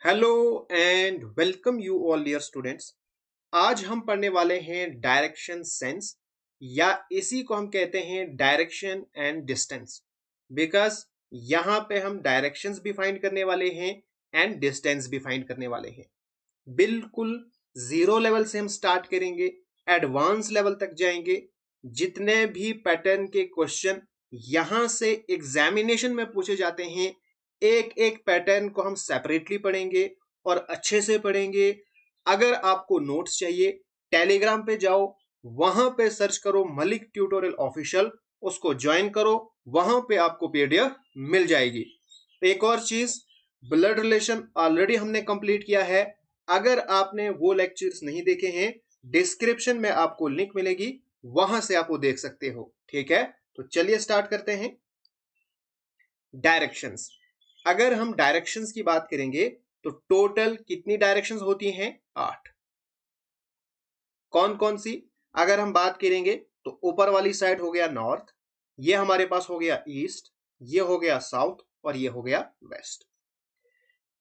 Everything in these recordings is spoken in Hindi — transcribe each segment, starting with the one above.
Hello and welcome you all dear students. आज हम पढ़ने वाले हैं डायरेक्शन सेंस या इसी को हम कहते हैं डायरेक्शन एंड डिस्टेंस। बिकॉज यहाँ पे हम डायरेक्शंस भी फाइंड करने वाले हैं एंड डिस्टेंस भी फाइंड करने वाले हैं। बिल्कुल जीरो लेवल से हम स्टार्ट करेंगे, एडवांस लेवल तक जाएंगे। जितने भी पैटर्न के क्वेश्चन यहां से एग्जामिनेशन में पूछे जाते हैं, एक एक पैटर्न को हम सेपरेटली पढ़ेंगे और अच्छे से पढ़ेंगे। अगर आपको नोट्स चाहिए, टेलीग्राम पे जाओ, वहां पे सर्च करो मलिक ट्यूटोरियल ऑफिशियल, उसको ज्वाइन करो, वहां पे आपको पीडीएफ मिल जाएगी। एक और चीज, ब्लड रिलेशन ऑलरेडी हमने कंप्लीट किया है। अगर आपने वो लेक्चर्स नहीं देखे हैं, डिस्क्रिप्शन में आपको लिंक मिलेगी, वहां से आप वो देख सकते हो। ठीक है, तो चलिए स्टार्ट करते हैं। डायरेक्शंस। अगर हम डायरेक्शंस की बात करेंगे तो टोटल कितनी डायरेक्शंस होती हैं? 8। कौन कौन सी? अगर हम बात करेंगे तो ऊपर वाली साइड हो गया नॉर्थ, ये हमारे पास हो गया ईस्ट, ये हो गया साउथ और ये हो गया वेस्ट।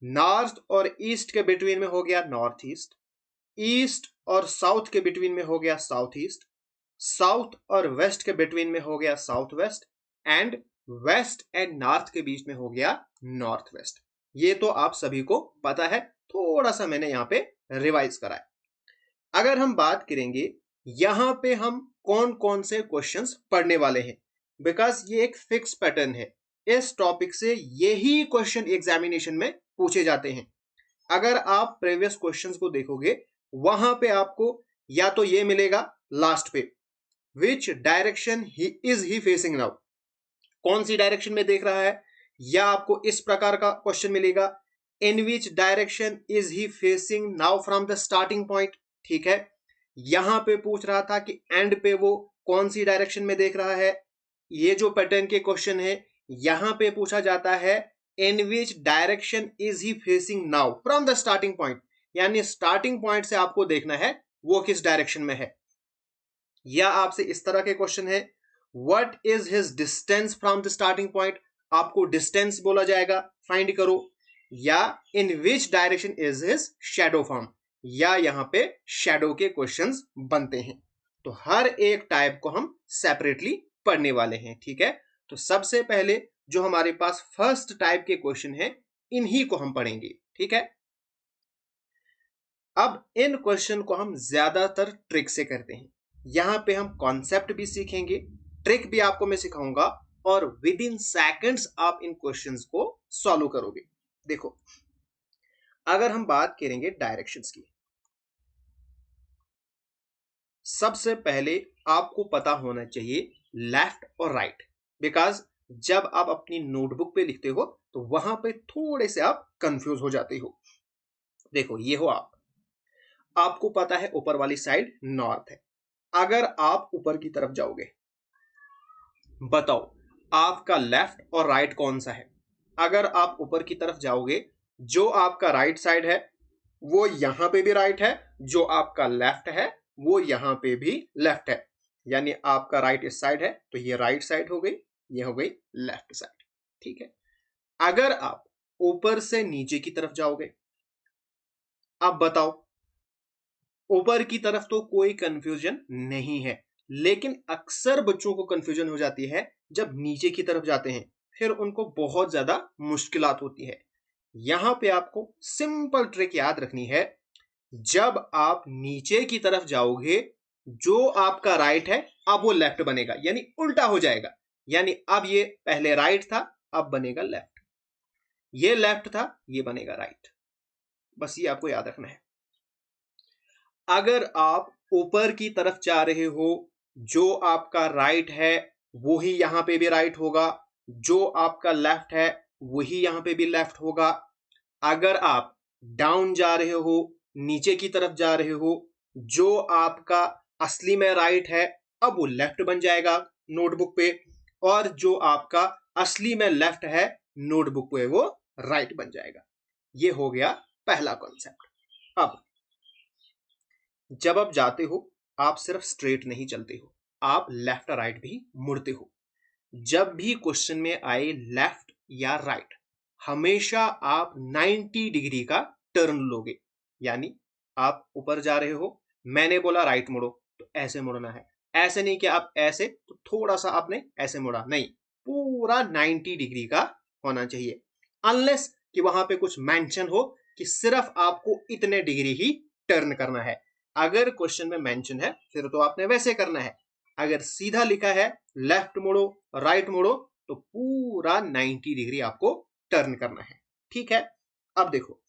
नॉर्थ और ईस्ट के बिटवीन में हो गया नॉर्थ ईस्ट, ईस्ट और साउथ के बिटवीन में हो गया साउथ ईस्ट, साउथ और वेस्ट के बिटवीन में हो गया south west, and west and north के बीच में हो गया नॉर्थ वेस्ट। ये तो आप सभी को पता है, थोड़ा सा मैंने यहाँ पे रिवाइज करा है। अगर हम बात करेंगे यहां पे हम कौन कौन से क्वेश्चंस पढ़ने वाले हैं, बिकॉज ये एक फिक्स पैटर्न है। इस टॉपिक से यही क्वेश्चन एग्जामिनेशन में पूछे जाते हैं। अगर आप प्रीवियस क्वेश्चंस को देखोगे, वहां पे आपको या तो ये मिलेगा लास्ट पे, which direction he facing now, कौन सी डायरेक्शन में देख रहा है, या आपको इस प्रकार का क्वेश्चन मिलेगा, in which direction is he facing now from the starting point. ठीक है, यहां पे पूछ रहा था कि एंड पे वो कौन सी डायरेक्शन में देख रहा है। ये जो पैटर्न के क्वेश्चन है, यहां पे पूछा जाता है in which direction is he facing now from the starting point, यानी स्टार्टिंग पॉइंट से आपको देखना है वो किस डायरेक्शन में है। या आपसे इस तरह के क्वेश्चन है, what is his distance from the starting point, आपको डिस्टेंस बोला जाएगा, फाइंड करो। या in which direction is his shadow form, या यहां पे शैडो के क्वेश्चंस बनते हैं। तो हर एक टाइप को हम सेपरेटली पढ़ने वाले हैं। ठीक है, तो सबसे पहले जो हमारे पास फर्स्ट टाइप के क्वेश्चन है, इन्हीं को हम पढ़ेंगे। ठीक है, अब इन क्वेश्चन को हम ज्यादातर ट्रिक से करते हैं। यहां पे हम कॉन्सेप्ट भी सीखेंगे, ट्रिक भी आपको मैं सिखाऊंगा, और विद इन सेकेंड्स आप इन क्वेश्चंस को सॉल्व करोगे। देखो, अगर हम बात करेंगे डायरेक्शंस की, सबसे पहले आपको पता होना चाहिए लेफ्ट और राइट। बिकॉज जब आप अपनी नोटबुक पे लिखते हो तो वहां पे थोड़े से आप कंफ्यूज हो जाते हो। देखो, ये हो आपको पता है ऊपर वाली साइड नॉर्थ है। अगर आप ऊपर की तरफ जाओगे, बताओ आपका लेफ्ट और राइट कौन सा है। अगर आप ऊपर की तरफ जाओगे, जो आपका राइट साइड है वो यहां पे भी राइट है, जो आपका लेफ्ट है वो यहां पे भी लेफ्ट है। यानी आपका राइट इस साइड है तो ये राइट साइड हो गई, ये हो गई लेफ्ट साइड। ठीक है, अगर आप ऊपर से नीचे की तरफ जाओगे, अब बताओ, ऊपर की तरफ तो कोई कंफ्यूजन नहीं है, लेकिन अक्सर बच्चों को कंफ्यूजन हो जाती है जब नीचे की तरफ जाते हैं, फिर उनको बहुत ज्यादा मुश्किलात होती है। यहां पे आपको सिंपल ट्रिक याद रखनी है, जब आप नीचे की तरफ जाओगे, जो आपका राइट है अब वो लेफ्ट बनेगा, यानी उल्टा हो जाएगा। यानी अब ये पहले राइट था, अब बनेगा लेफ्ट, ये लेफ्ट था, ये बनेगा राइट। बस ये आपको याद रखना है। अगर आप ऊपर की तरफ जा रहे हो, जो आपका राइट है वही यहां पे भी राइट होगा, जो आपका लेफ्ट है वही यहां पे भी लेफ्ट होगा। अगर आप डाउन जा रहे हो, नीचे की तरफ जा रहे हो, जो आपका असली में राइट है अब वो लेफ्ट बन जाएगा नोटबुक पे, और जो आपका असली में लेफ्ट है नोटबुक पे वो राइट बन जाएगा। ये हो गया पहला कॉन्सेप्ट। अब जब आप जाते हो, आप सिर्फ स्ट्रेट नहीं चलते हो, आप लेफ्ट राइट भी मुड़ते हो। जब भी क्वेश्चन में आए लेफ्ट या राइट, हमेशा आप 90 डिग्री का टर्न लोगे। यानी आप ऊपर जा रहे हो, मैंने बोला राइट मुड़ो तो ऐसे मुड़ना है, ऐसे नहीं कि आप ऐसे तो थोड़ा सा आपने ऐसे मुड़ा, नहीं, पूरा 90 डिग्री का होना चाहिए। अनलेस कि वहां पे कुछ मेंशन हो कि सिर्फ आपको इतने डिग्री ही टर्न करना है। अगर क्वेश्चन में मेंशन है फिर तो आपने वैसे करना है। अगर सीधा लिखा है लेफ्ट मुड़ो राइट मुड़ो तो पूरा 90 डिग्री आपको टर्न करना है। ठीक है, अब देखो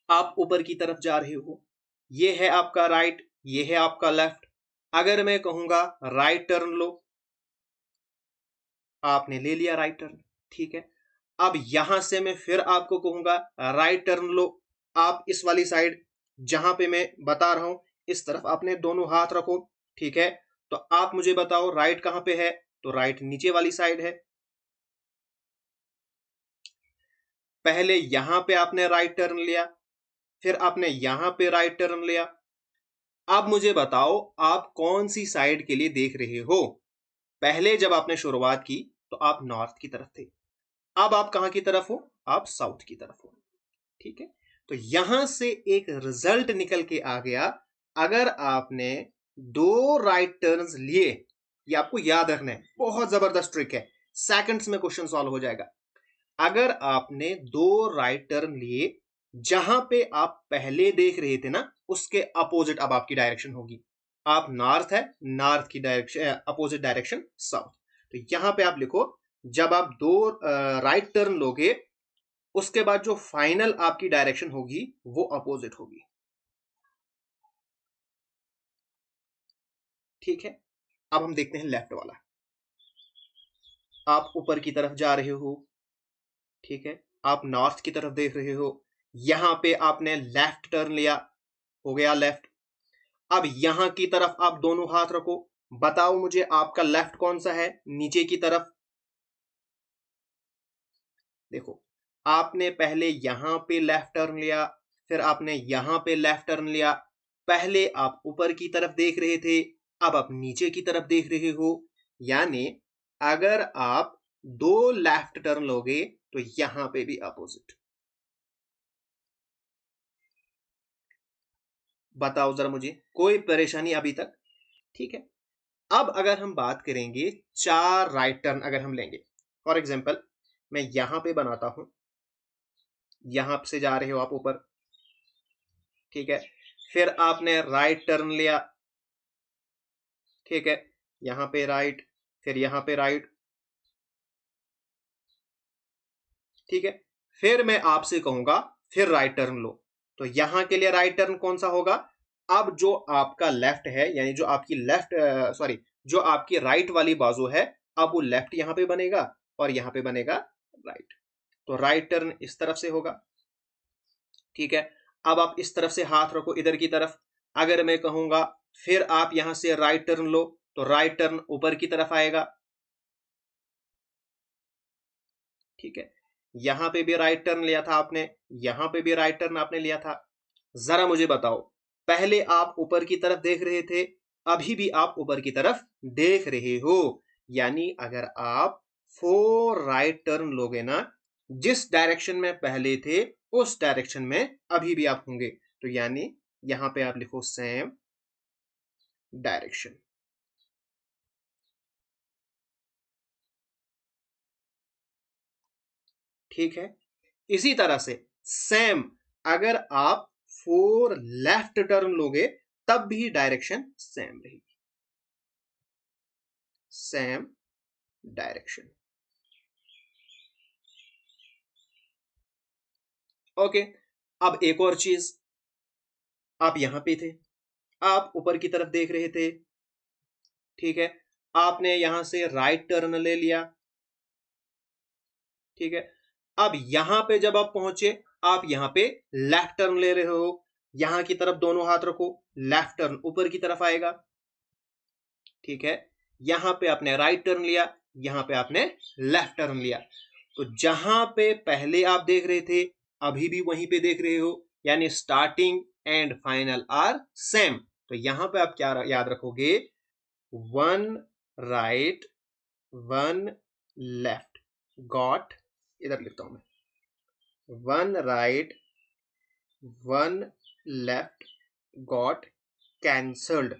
आप ऊपर की तरफ जा रहे हो, ये है आपका राइट, ये है आपका लेफ्ट। अगर मैं कहूंगा राइट टर्न लो, आपने ले लिया राइट टर्न। ठीक है, अब यहां से मैं फिर आपको कहूंगा राइट टर्न लो, आप इस वाली साइड जहां पे मैं बता रहा हूं इस तरफ आपने दोनों हाथ रखो। ठीक है, तो आप मुझे बताओ राइट कहां पे है, तो राइट नीचे वाली साइड है। पहले यहां पे आपने राइट टर्न लिया, फिर आपने यहां पे राइट टर्न लिया। अब मुझे बताओ आप कौन सी साइड के लिए देख रहे हो। पहले जब आपने शुरुआत की तो आप नॉर्थ की तरफ थे, अब आप कहां की तरफ हो, आप साउथ की तरफ हो। ठीक है, तो यहां से एक रिजल्ट निकल के आ गया। अगर आपने दो राइट टर्न्स लिए, ये आपको याद रखना है, बहुत जबरदस्त ट्रिक है, सेकंड्स में क्वेश्चन सॉल्व हो जाएगा। अगर आपने दो राइट टर्न लिए, जहां पे आप पहले देख रहे थे ना उसके अपोजिट अब आपकी डायरेक्शन होगी। आप नॉर्थ है, नॉर्थ की डायरेक्शन अपोजिट डायरेक्शन साउथ। तो यहां पे आप लिखो जब आप दो राइट टर्न लोगे उसके बाद जो फाइनल आपकी डायरेक्शन होगी वो अपोजिट होगी। ठीक है, अब हम देखते हैं लेफ्ट वाला। आप ऊपर की तरफ जा रहे हो, ठीक है, आप नॉर्थ की तरफ देख रहे हो, यहां पे आपने लेफ्ट टर्न लिया, हो गया लेफ्ट। अब यहां की तरफ आप दोनों हाथ रखो, बताओ मुझे आपका लेफ्ट कौन सा है, नीचे की तरफ। देखो आपने पहले यहां पे लेफ्ट टर्न लिया, फिर आपने यहां पे लेफ्ट टर्न लिया। पहले आप ऊपर की तरफ देख रहे थे, अब आप नीचे की तरफ देख रहे हो। यानी अगर आप दो लेफ्ट टर्न लोगे तो यहां पे भी अपोजिट। बताओ जरा मुझे कोई परेशानी अभी तक? ठीक है, अब अगर हम बात करेंगे चार राइट टर्न अगर हम लेंगे, फॉर एग्जाम्पल मैं यहां पे बनाता हूं, यहां से जा रहे हो आप ऊपर, ठीक है, फिर आपने राइट टर्न लिया, ठीक है, यहां पे राइट, फिर यहां पे राइट, ठीक है, फिर मैं आपसे कहूंगा फिर राइट टर्न लो, तो यहां के लिए राइट टर्न कौन सा होगा? अब जो आपका लेफ्ट है यानी जो आपकी लेफ्ट सॉरी जो आपकी राइट वाली बाजू है, अब वो लेफ्ट यहां पे बनेगा और यहां पे बनेगा राइट। तो राइट टर्न इस तरफ से होगा। ठीक है, अब आप इस तरफ से हाथ रखो इधर की तरफ। अगर मैं कहूंगा फिर आप यहां से राइट टर्न लो तो राइट टर्न ऊपर की तरफ आएगा। ठीक है, यहां पे भी राइट टर्न लिया था आपने, यहां पे भी राइट टर्न आपने लिया था। जरा मुझे बताओ पहले आप ऊपर की तरफ देख रहे थे, अभी भी आप ऊपर की तरफ देख रहे हो। यानी अगर आप फोर राइट टर्न लोगे ना, जिस डायरेक्शन में पहले थे उस डायरेक्शन में अभी भी आप होंगे। तो यानी यहां पे आप लिखो सेम डायरेक्शन। ठीक है, इसी तरह से सेम अगर आप फोर लेफ्ट टर्न लोगे तब भी डायरेक्शन सेम रहेगी, सेम डायरेक्शन। ओके, अब एक और चीज, आप यहां पे थे, आप ऊपर की तरफ देख रहे थे, ठीक है, आपने यहां से राइट टर्न ले लिया। ठीक है, अब यहां पे जब आप पहुंचे आप यहां पे लेफ्ट टर्न ले रहे हो, यहां की तरफ दोनों हाथ रखो, लेफ्ट टर्न ऊपर की तरफ आएगा। ठीक है, यहां पे आपने राइट टर्न लिया, यहां पे आपने लेफ्ट टर्न लिया। तो जहां पे पहले आप देख रहे थे अभी भी वहीं पे देख रहे हो, यानी starting and final are same. तो यहां पे आप क्या याद रखोगे? One right one left, got, इधर लिखता हूं मैं, 1 right 1 left got cancelled।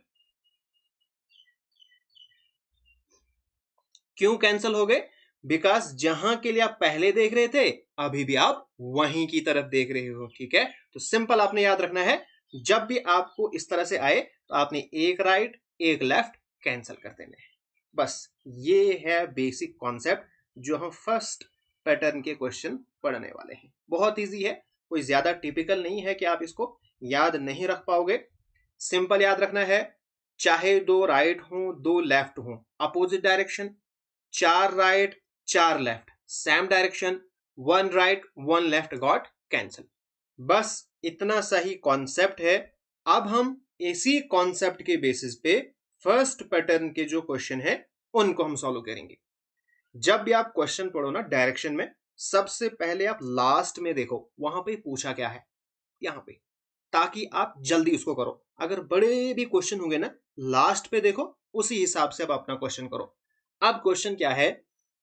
क्यों कैंसिल हो गए? बिकॉज जहां के लिए आप पहले देख रहे थे अभी भी आप वहीं की तरफ देख रहे हो। ठीक है, तो सिंपल आपने याद रखना है, जब भी आपको इस तरह से आए तो आपने एक राइट एक लेफ्ट कैंसिल कर देने हैं। बस ये है बेसिक कॉन्सेप्ट जो हम फर्स्ट पैटर्न के क्वेश्चन पढ़ने वाले हैं। बहुत इजी है, कोई ज्यादा टिपिकल नहीं है कि आप इसको याद नहीं रख पाओगे। सिंपल याद रखना है, चाहे दो राइट हो दो लेफ्ट हो, अपोजिट डायरेक्शन, चार राइट चार left same direction, one right one left got cancel. बस इतना सही कॉन्सेप्ट है। अब हम इसी कॉन्सेप्ट के बेसिस पे फर्स्ट पैटर्न के जो क्वेश्चन है उनको हम सॉल्व करेंगे। जब भी आप क्वेश्चन पढ़ो ना डायरेक्शन में, सबसे पहले आप लास्ट में देखो वहां पे पूछा क्या है यहां पे, ताकि आप जल्दी उसको करो। अगर बड़े भी क्वेश्चन होंगे ना, लास्ट पे देखो, उसी हिसाब से आप अपना क्वेश्चन करो। अब क्वेश्चन क्या है,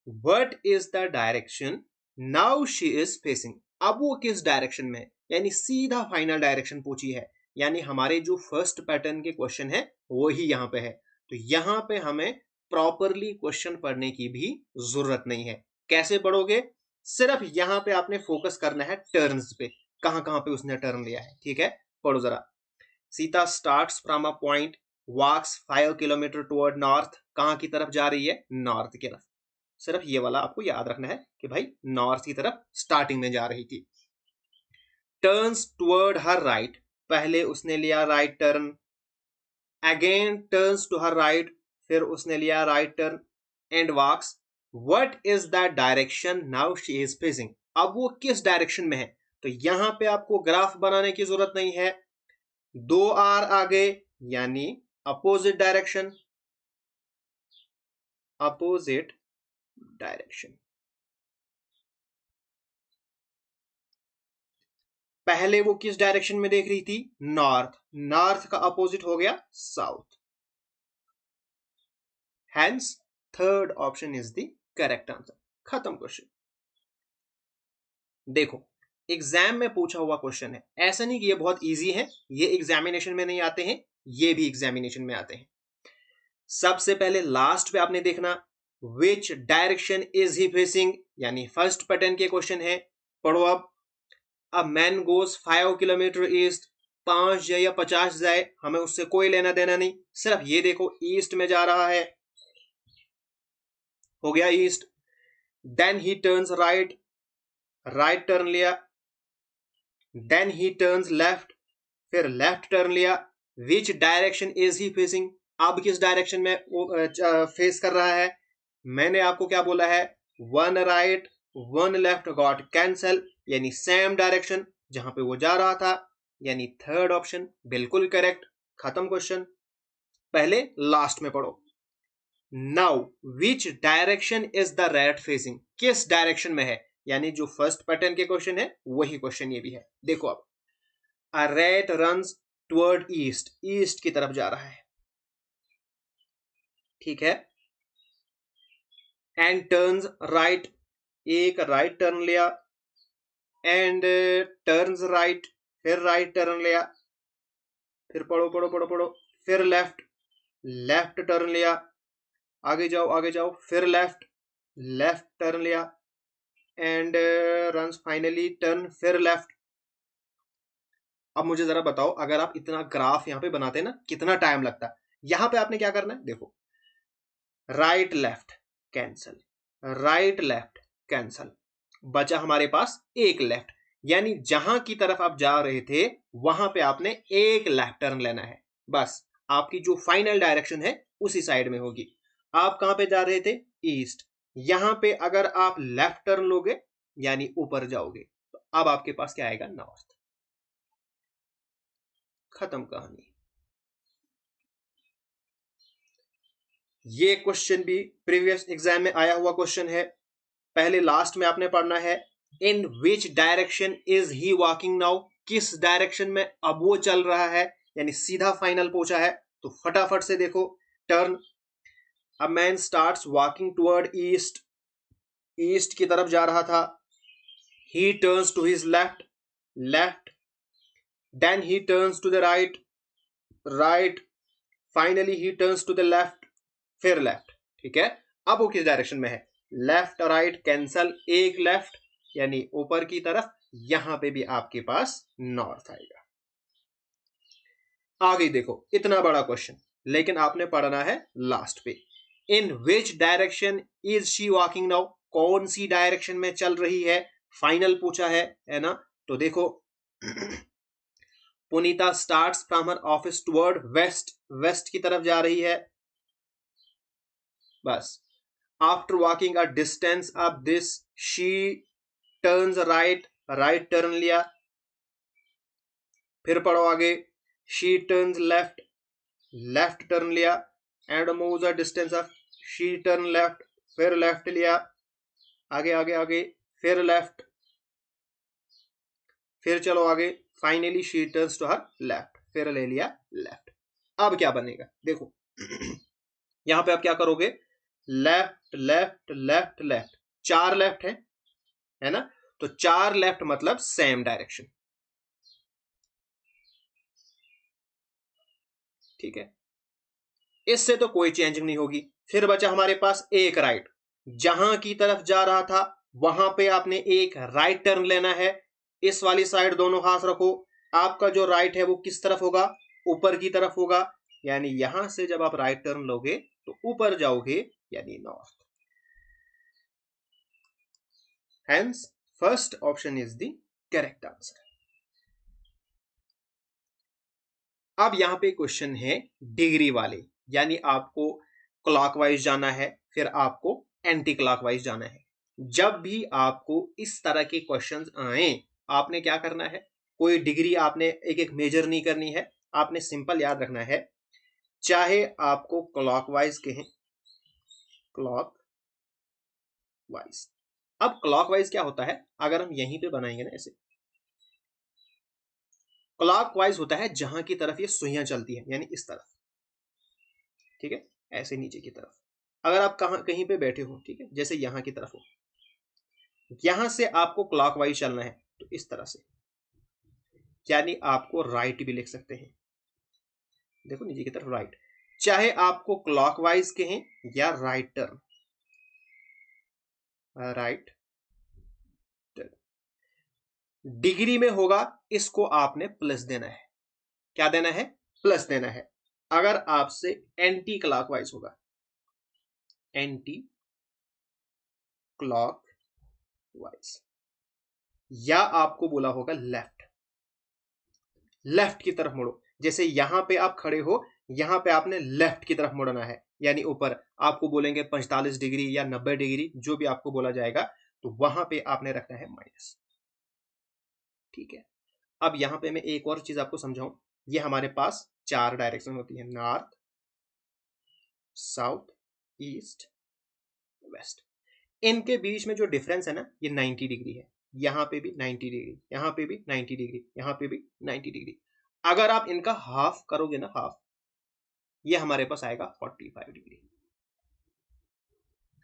what is the direction now she is facing. अब वो किस डायरेक्शन में है, यानी सीधा फाइनल डायरेक्शन पूछी है। यानी हमारे जो फर्स्ट पैटर्न के क्वेश्चन है वही यहाँ पे है। तो यहाँ पे हमें प्रॉपरली क्वेश्चन पढ़ने की भी जरूरत नहीं है। कैसे पढ़ोगे, सिर्फ यहाँ पे आपने फोकस करना है टर्न्स पे, कहां कहां पे उसने टर्न लिया है। ठीक है, पढ़ो जरा। Sita starts from a point, walks 5 kilometre toward north. कहां की तरफ जा रही है? नॉर्थ की तरफ। सिर्फ ये वाला आपको याद रखना है कि भाई नॉर्थ की तरफ स्टार्टिंग में जा रही थी। टर्न्स टुवर्ड हर राइट, पहले उसने लिया right turn, again turns to her right, फिर उसने लिया right turn, and walks. What is the direction now she is facing. अब वो किस डायरेक्शन में है? तो यहां पे आपको ग्राफ बनाने की जरूरत नहीं है, दो आर आगे यानी अपोजिट डायरेक्शन, अपोजिट डायरेक्शन। पहले वो किस डायरेक्शन में देख रही थी? नॉर्थ। नॉर्थ का अपोजिट हो गया south, hence third option is the correct answer. खत्म क्वेश्चन। देखो, एग्जाम में पूछा हुआ क्वेश्चन है, ऐसा नहीं कि ये बहुत इजी है, ये एग्जामिनेशन में नहीं आते हैं, ये भी एग्जामिनेशन में आते हैं। सबसे पहले लास्ट पे आपने देखना विच डायरेक्शन इज ही फेसिंग, यानी फर्स्ट पैटर्न के क्वेश्चन है। पढ़ो अब। A man goes 5 kilometre east, 5 जाए या 50 जाए हमें उससे कोई लेना देना नहीं, सिर्फ ये देखो ईस्ट में जा रहा है, हो गया east. Then he turns right, right turn लिया, देन ही टर्न्स लेफ्ट, फिर लेफ्ट टर्न लिया। Which direction is he facing, अब किस डायरेक्शन में फेस कर रहा है? मैंने आपको क्या बोला है, one right one left got cancel, यानी सेम डायरेक्शन जहां पे वो जा रहा था, यानी थर्ड ऑप्शन बिल्कुल करेक्ट। खत्म क्वेश्चन। पहले लास्ट में पढ़ो। Now which direction is the rat facing, किस डायरेक्शन में है, यानी जो फर्स्ट पैटर्न के क्वेश्चन है वही क्वेश्चन ये भी है। देखो अब, a rat runs toward east, east की तरफ जा रहा है, ठीक है, एंड टर्न्स राइट, एक राइट टर्न लिया, एंड टर्न्स राइट, फिर राइट टर्न लिया, फिर पढ़ो पढ़ो पढ़ो पढ़ो, फिर लेफ्ट, लेफ्ट टर्न लिया, आगे जाओ, फिर लेफ्ट, लेफ्ट टर्न लिया, एंड रन्स फाइनली टर्न, फिर लेफ्ट। अब मुझे जरा बताओ, अगर आप इतना ग्राफ यहां पे बनाते ना कितना टाइम लगता? यहां पे आपने क्या करना है, देखो, right left cancel, right left cancel, बचा हमारे पास एक लेफ्ट, यानी जहां की तरफ आप जा रहे थे वहां पे आपने एक लेफ्ट टर्न लेना है। बस आपकी जो फाइनल डायरेक्शन है उसी साइड में होगी। आप कहां पे जा रहे थे? ईस्ट। यहां पे अगर आप लेफ्ट टर्न लोगे यानी ऊपर जाओगे, तो अब आपके पास क्या आएगा? नॉर्थ। खत्म कहानी। ये क्वेश्चन भी प्रीवियस एग्जाम में आया हुआ क्वेश्चन है। पहले लास्ट में आपने पढ़ना है in which direction is he walking now, किस डायरेक्शन में अब वो चल रहा है, यानी सीधा फाइनल पूछा है। तो फटाफट से देखो, turn, a man starts walking toward east, east की तरफ जा रहा था, he turns to his left, then he turns to the right, finally he turns to the left, फिर लेफ्ट। ठीक है, अब वो किस डायरेक्शन में है, लेफ्ट राइट कैंसल, एक लेफ्ट यानी ऊपर की तरफ, यहां पे भी आपके पास नॉर्थ आएगा। आगे देखो, इतना बड़ा क्वेश्चन, लेकिन आपने पढ़ना है लास्ट पे। In which direction is she walking now, कौन सी डायरेक्शन में चल रही है, फाइनल पूछा है ना। तो देखो Punita starts from her office toward west, west की तरफ जा रही है, बस। After walking a distance up this she turns right, right turn लिया, फिर पढ़ो आगे, she turns left, left turn लिया, and moves a distance of, she turn left, फिर लेफ्ट लिया, आगे आगे आगे, फिर लेफ्ट, फिर चलो आगे, finally she turns to her left, फिर ले लिया लेफ्ट। अब क्या बनेगा देखो यहां पे आप क्या करोगे, लेफ्ट लेफ्ट लेफ्ट लेफ्ट, चार लेफ्ट है ना, तो चार लेफ्ट मतलब सेम डायरेक्शन। ठीक है, इससे तो कोई चेंजिंग नहीं होगी। फिर बचा हमारे पास एक राइट, जहां की तरफ जा रहा था वहां पे आपने एक राइट टर्न लेना है। इस वाली साइड दोनों हाथ रखो, आपका जो राइट है वो किस तरफ होगा, ऊपर की तरफ होगा, यानी यहां से जब आप राइट टर्न लोगे तो ऊपर जाओगे, यानी north. Hence first option is the correct answer. अब यहां पे क्वेश्चन है डिग्री वाले, यानी आपको क्लॉकवाइज जाना है, फिर आपको एंटी क्लॉकवाइज जाना है। जब भी आपको इस तरह के क्वेश्चंस आए, आपने क्या करना है, कोई डिग्री आपने एक एक मेजर नहीं करनी है, आपने सिंपल याद रखना है, चाहे आपको क्लॉकवाइज कहें, क्लॉकवाइज। अब क्लॉकवाइज क्या होता है, अगर हम यहीं पे बनाएंगे ना ऐसे, क्लॉकवाइज होता है जहां की तरफ ये सुइयां चलती है, यानी इस तरफ। ठीक है, ऐसे नीचे की तरफ। अगर आप कहीं पे बैठे हो, ठीक है, जैसे यहां की तरफ हो, यहां से आपको क्लॉकवाइज चलना है, तो इस तरह से, यानी आपको राइट भी लिख सकते हैं। देखो नीचे की तरफ राइट, चाहे आपको क्लॉकवाइज कहें या right turn, right turn. Degree में होगा, इसको आपने प्लस देना है। क्या देना है, प्लस देना है। अगर आपसे एंटी क्लॉकवाइज होगा, एंटी क्लॉकवाइज, या आपको बोला होगा लेफ्ट, लेफ्ट की तरफ मुड़ो, जैसे यहां पे आप खड़े हो, यहां पे आपने लेफ्ट की तरफ मुड़ना है, यानी ऊपर। आपको बोलेंगे 45 डिग्री या 90 डिग्री, जो भी आपको बोला जाएगा, तो वहां पे आपने रखना है माइनस। ठीक है, अब यहां पे मैं एक और चीज आपको समझाऊं, ये हमारे पास चार डायरेक्शन होती है, नॉर्थ साउथ ईस्ट वेस्ट। इनके बीच में जो डिफरेंस है ना, ये 90 डिग्री है। यहां पे भी 90 डिग्री, यहां पे भी 90 डिग्री, यहां पे भी 90 डिग्री। अगर आप इनका हाफ करोगे ना, हाफ, ये हमारे पास आएगा 45 डिग्री।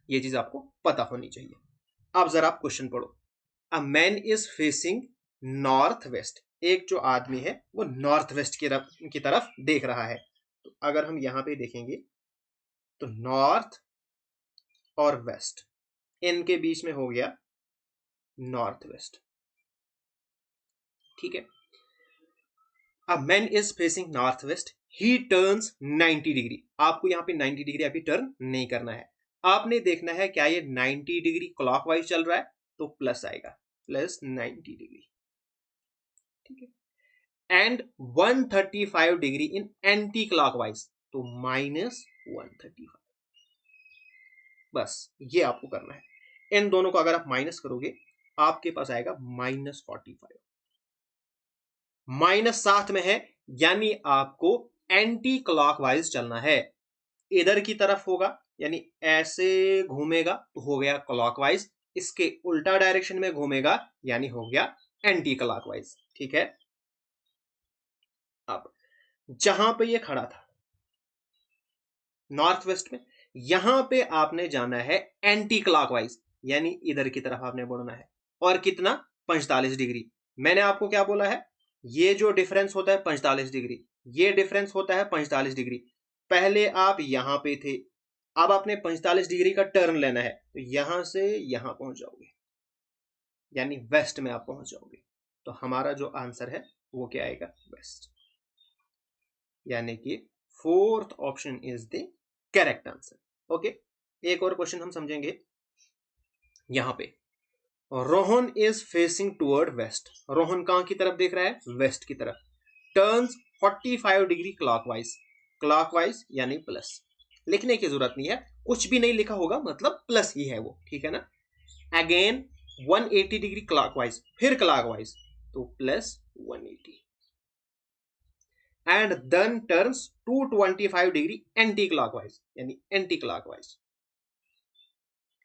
ये चीज आपको पता होनी चाहिए। अब जरा आप क्वेश्चन पढ़ो। A man is facing north west, एक जो आदमी है वो नॉर्थ वेस्ट की तरफ देख रहा है। तो अगर हम यहां पे देखेंगे तो नॉर्थ और वेस्ट, इनके बीच में हो गया नॉर्थ वेस्ट। ठीक है, a man is facing north west, he turns 90 degree. आपको यहाँ पे 90 डिग्री अभी टर्न नहीं करना है, आपने देखना है क्या ये 90 डिग्री क्लॉकवाइज चल रहा है, तो प्लस आएगा, प्लस 90 डिग्री। ठीक है, and 135 degree in anti clockwise, तो माइनस 135। बस ये आपको करना है। इन दोनों को अगर आप माइनस करोगे, आपके पास आएगा माइनस 45, माइनस साथ में है, यानी आपको एंटी क्लॉकवाइज चलना है। इधर की तरफ होगा, यानी ऐसे घूमेगा तो हो गया क्लॉकवाइज, इसके उल्टा डायरेक्शन में घूमेगा यानी हो गया एंटी क्लॉकवाइज। ठीक है, अब जहां पे ये खड़ा था नॉर्थ वेस्ट में, यहां पे आपने जाना है एंटी क्लॉकवाइज, यानी इधर की तरफ आपने बढ़ना है। और कितना, 45 डिग्री। मैंने आपको क्या बोला है, ये जो डिफरेंस होता है 45 डिग्री, ये डिफरेंस होता है 45 डिग्री। पहले आप यहां पे थे, अब आपने 45 डिग्री का टर्न लेना है, तो यहां से यहां पहुंच जाओगे, यानी वेस्ट में आप पहुंच जाओगे। तो हमारा जो आंसर है वो क्या आएगा, वेस्ट, यानी कि fourth option is the correct answer. Okay, एक और क्वेश्चन हम समझेंगे। यहां पे Rohan is facing toward west, Rohan कहां की तरफ देख रहा है, वेस्ट की तरफ। टर्न्स 45 डिग्री क्लॉकवाइज, क्लॉकवाइज यानी प्लस, लिखने की जरूरत नहीं है, कुछ भी नहीं लिखा होगा मतलब प्लस ही है वो, ठीक है ना। अगेन 180 डिग्री क्लॉकवाइज, फिर क्लॉकवाइज, तो plus 180, and then turns 225 degree anticlockwise, यानी एंटी क्लॉकवाइज।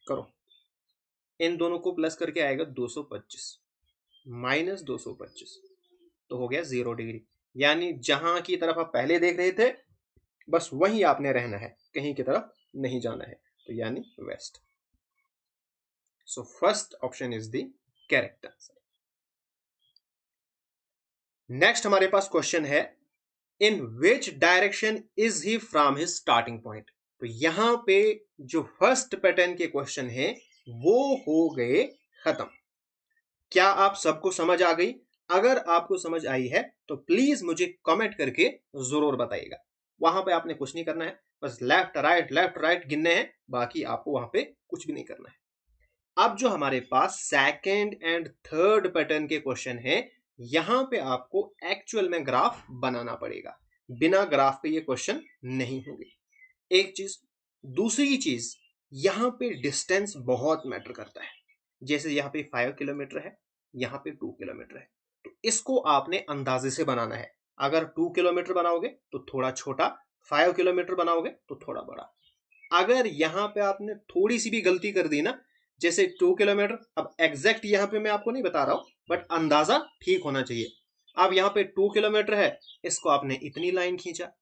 करो, इन दोनों को प्लस करके आएगा 225 माइनस 225, तो हो गया 0 डिग्री, यानी जहां की तरफ आप पहले देख रहे थे बस वहीं आपने रहना है, कहीं की तरफ नहीं जाना है, तो यानी west. So first option is the correct answer. Next हमारे पास क्वेश्चन है, in which direction is he from his starting point. तो यहां पे जो फर्स्ट पैटर्न के क्वेश्चन है वो हो गए खत्म। क्या आप सबको समझ आ गई? अगर आपको समझ आई है तो प्लीज मुझे कमेंट करके जरूर बताइएगा। वहां पे आपने कुछ नहीं करना है, बस लेफ्ट राइट गिनने हैं, बाकी आपको वहां पे कुछ भी नहीं करना है। अब जो हमारे पास सेकंड एंड थर्ड पैटर्न के क्वेश्चन है, यहां पे आपको एक्चुअल में ग्राफ बनाना पड़ेगा, बिना ग्राफ के ये क्वेश्चन नहीं होंगे। एक चीज, दूसरी चीज, यहां पे डिस्टेंस बहुत मैटर करता है। जैसे यहाँ पे 5 किलोमीटर है, यहाँ पे 2 किलोमीटर है, तो इसको आपने अंदाजे से बनाना है। अगर 2 किलोमीटर बनाओगे तो थोड़ा छोटा, 5 किलोमीटर बनाओगे तो थोड़ा बड़ा। अगर यहाँ पे आपने थोड़ी सी भी गलती कर दी ना, जैसे 2 किलोमीटर, अब एग्जैक्ट यहाँ पे मैं आपको नहीं बता रहा हूं, बट अंदाजा ठीक होना चाहिए। अब यहाँ पे 2 किलोमीटर है, इसको आपने इतनी लाइन खींचा,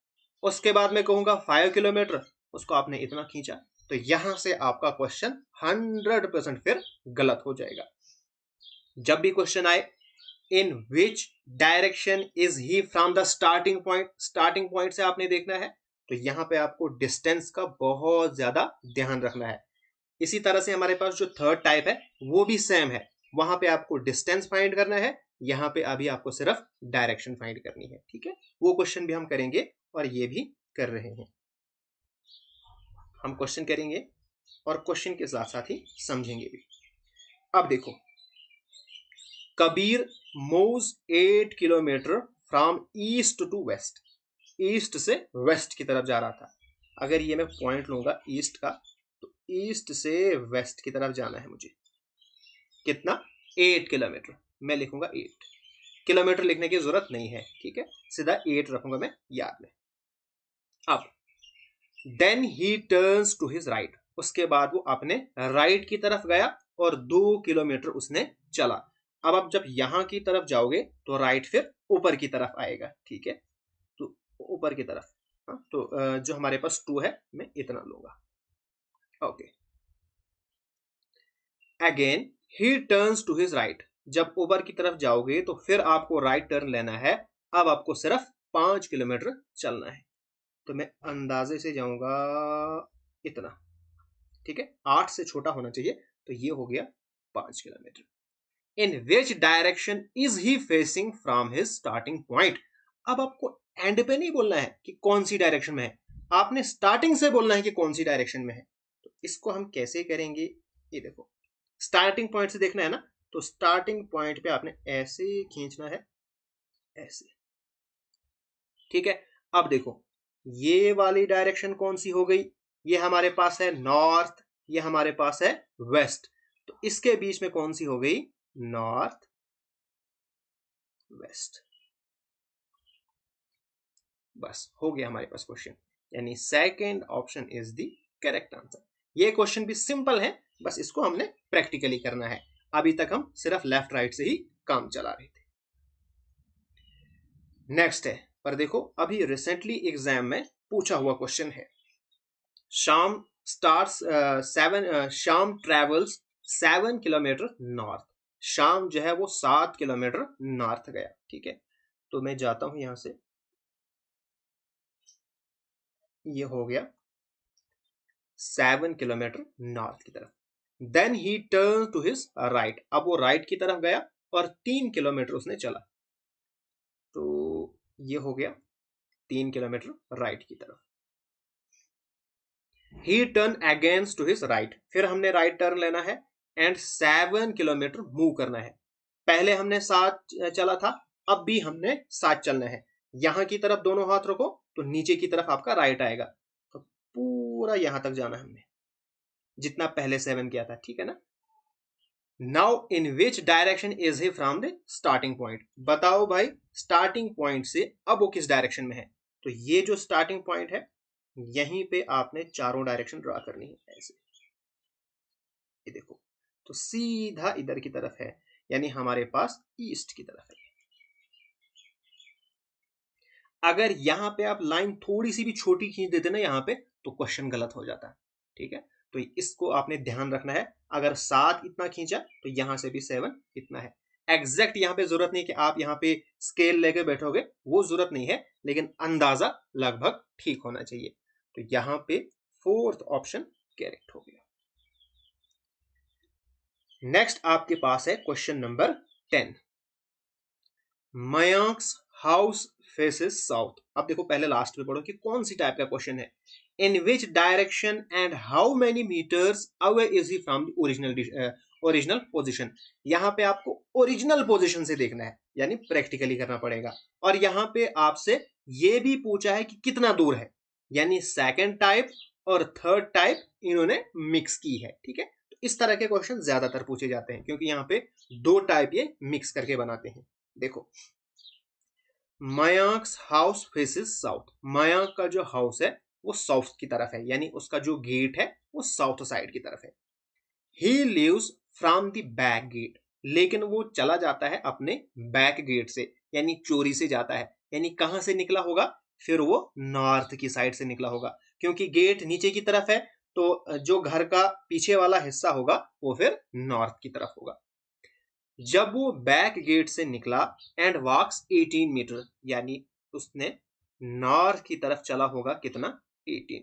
उसके बाद मैं कहूंगा 5 किलोमीटर, उसको आपने इतना खींचा, तो यहां से आपका क्वेश्चन 100% फिर गलत हो जाएगा। जब भी क्वेश्चन आए, in which direction is he from the starting point, starting point से आपने देखना है, तो यहां पे आपको डिस्टेंस का बहुत ज्यादा ध्यान रखना है। इसी तरह से हमारे पास जो थर्ड टाइप है वो भी सेम है, वहां पे आपको डिस्टेंस फाइंड करना है, यहाँ पे अभी आपको सिर्फ डायरेक्शन फाइंड करनी है, ठीक है। वो क्वेश्चन भी हम करेंगे और ये भी कर रहे हैं, हम क्वेश्चन करेंगे और क्वेश्चन के साथ साथ ही समझेंगे भी। अब देखो, Kabir moves 8 kilometre from east to west, east से वेस्ट की तरफ जा रहा था। अगर ये मैं पॉइंट लूंगा ईस्ट का, तो ईस्ट से वेस्ट की तरफ जाना है मुझे, कितना, 8 किलोमीटर। मैं लिखूंगा 8 किलोमीटर, लिखने की जरूरत नहीं है, ठीक है, सीधा 8 रखूंगा मैं याद में। अब then he turns to his right, उसके बाद वो अपने राइट की तरफ गया और 2 किलोमीटर उसने चला। अब आप जब यहां की तरफ जाओगे तो राइट फिर ऊपर की तरफ आएगा, ठीक है, तो ऊपर की तरफ। हाँ, तो जो हमारे पास 2 है मैं इतना लूंगा। Okay, again he turns to his right, जब ऊपर की तरफ जाओगे तो फिर आपको राइट टर्न लेना है। अब आपको सिर्फ 5 किलोमीटर चलना है, तो मैं अंदाजे से जाऊंगा इतना, ठीक है, 8 से छोटा होना चाहिए, तो ये हो गया 5 kilometre. In which direction is he facing from his starting point. अब आपको एंड पे नहीं बोलना है कि कौन सी डायरेक्शन में है, आपने स्टार्टिंग से बोलना है कि कौन सी डायरेक्शन में है। तो इसको हम कैसे करेंगे, ये देखो, स्टार्टिंग पॉइंट से देखना है ना, तो स्टार्टिंग पॉइंट पे आपने ऐसे खींचना है, ऐसे, ठीक है। अब देखो, ये वाली डायरेक्शन कौन सी हो गई, ये हमारे पास है नॉर्थ, ये हमारे पास है वेस्ट, तो इसके बीच में कौन सी हो गई, नॉर्थ वेस्ट। बस हो गया हमारे पास क्वेश्चन, यानी second option is the correct answer. ये क्वेश्चन भी सिंपल है, बस इसको हमने प्रैक्टिकली करना है। अभी तक हम सिर्फ लेफ्ट राइट से ही काम चला रहे थे। नेक्स्ट है, पर देखो अभी रिसेंटली एग्जाम में पूछा हुआ क्वेश्चन है, शाम स्टार्स 7 शाम ट्रेवल्स 7 किलोमीटर नॉर्थ, शाम जो है वो 7 किलोमीटर नॉर्थ गया। ठीक है, तो मैं जाता हूं यहां से, ये हो गया 7 किलोमीटर नॉर्थ की तरफ। Then he turn to his right, अब वो राइट की तरफ गया और 3 किलोमीटर उसने चला, तो ये हो गया 3 किलोमीटर राइट की तरफ। He turn against to his right, फिर हमने राइट टर्न लेना है एंड 7 किलोमीटर मूव करना है। पहले हमने 7 चला था, अब भी हमने 7 चलना है। यहां की तरफ दोनों हाथ रखो तो नीचे की तरफ आपका राइट आएगा, तो पूरा यहां तक जाना है हमने, जितना पहले 7 किया था। ठीक है ना। Now in which direction is he from the starting point, बताओ भाई स्टार्टिंग पॉइंट से अब वो किस डायरेक्शन में है। तो ये जो स्टार्टिंग पॉइंट है, यहीं पे आपने चारों डायरेक्शन ड्रॉ करनी है ऐसे, ये देखो, तो सीधा इधर की तरफ है, यानी हमारे पास ईस्ट की तरफ है। अगर यहां पे आप लाइन थोड़ी सी भी छोटी खींच देते ना यहां पे, तो क्वेश्चन गलत हो जाता है। ठीक है, तो इसको आपने ध्यान रखना है। अगर 7 इतना खींचा तो यहां से भी 7 इतना है। एग्जैक्ट यहां पे जरूरत नहीं कि आप यहां पे स्केल लेके बैठोगे, वो जरूरत नहीं है, लेकिन अंदाजा लगभग ठीक होना चाहिए। तो यहां पे 4th ऑप्शन करेक्ट हो गया। नेक्स्ट आपके पास है question number 10। Mayank's house faces south. अब देखो पहले लास्ट में पढ़ो कि कौन सी टाइप का क्वेश्चन है। In which direction and how many metres away is he from the original position. यहां पे आपको ओरिजिनल पोजीशन से देखना है, यानी प्रैक्टिकली करना पड़ेगा। और यहां पे आपसे ये भी पूछा है कि कितना दूर है, यानी सेकंड टाइप और थर्ड टाइप इन्होंने मिक्स की है। ठीक है, तो इस तरह के क्वेश्चन ज्यादातर पूछे जाते हैं, क्योंकि यहाँ पे 2 टाइप ये मिक्स करके बनाते हैं। देखो, मयंक्स हाउस फेसेस साउथ, मयंक का जो हाउस है वो साउथ की तरफ है, यानी उसका जो गेट है वो साउथ साइड की तरफ है। He leaves from the back gate, लेकिन वो चला जाता है अपने बैक गेट से, यानी चोरी से जाता है। यानी कहां से निकला होगा, फिर वो नॉर्थ की साइड से निकला होगा, क्योंकि गेट नीचे की तरफ है, तो जो घर का पीछे वाला हिस्सा होगा वो फिर नॉर्थ की तरफ होगा। जब वो बैक गेट से निकला एंड वॉक्स 18 मीटर, यानी उसने नॉर्थ की तरफ चला होगा कितना, 18।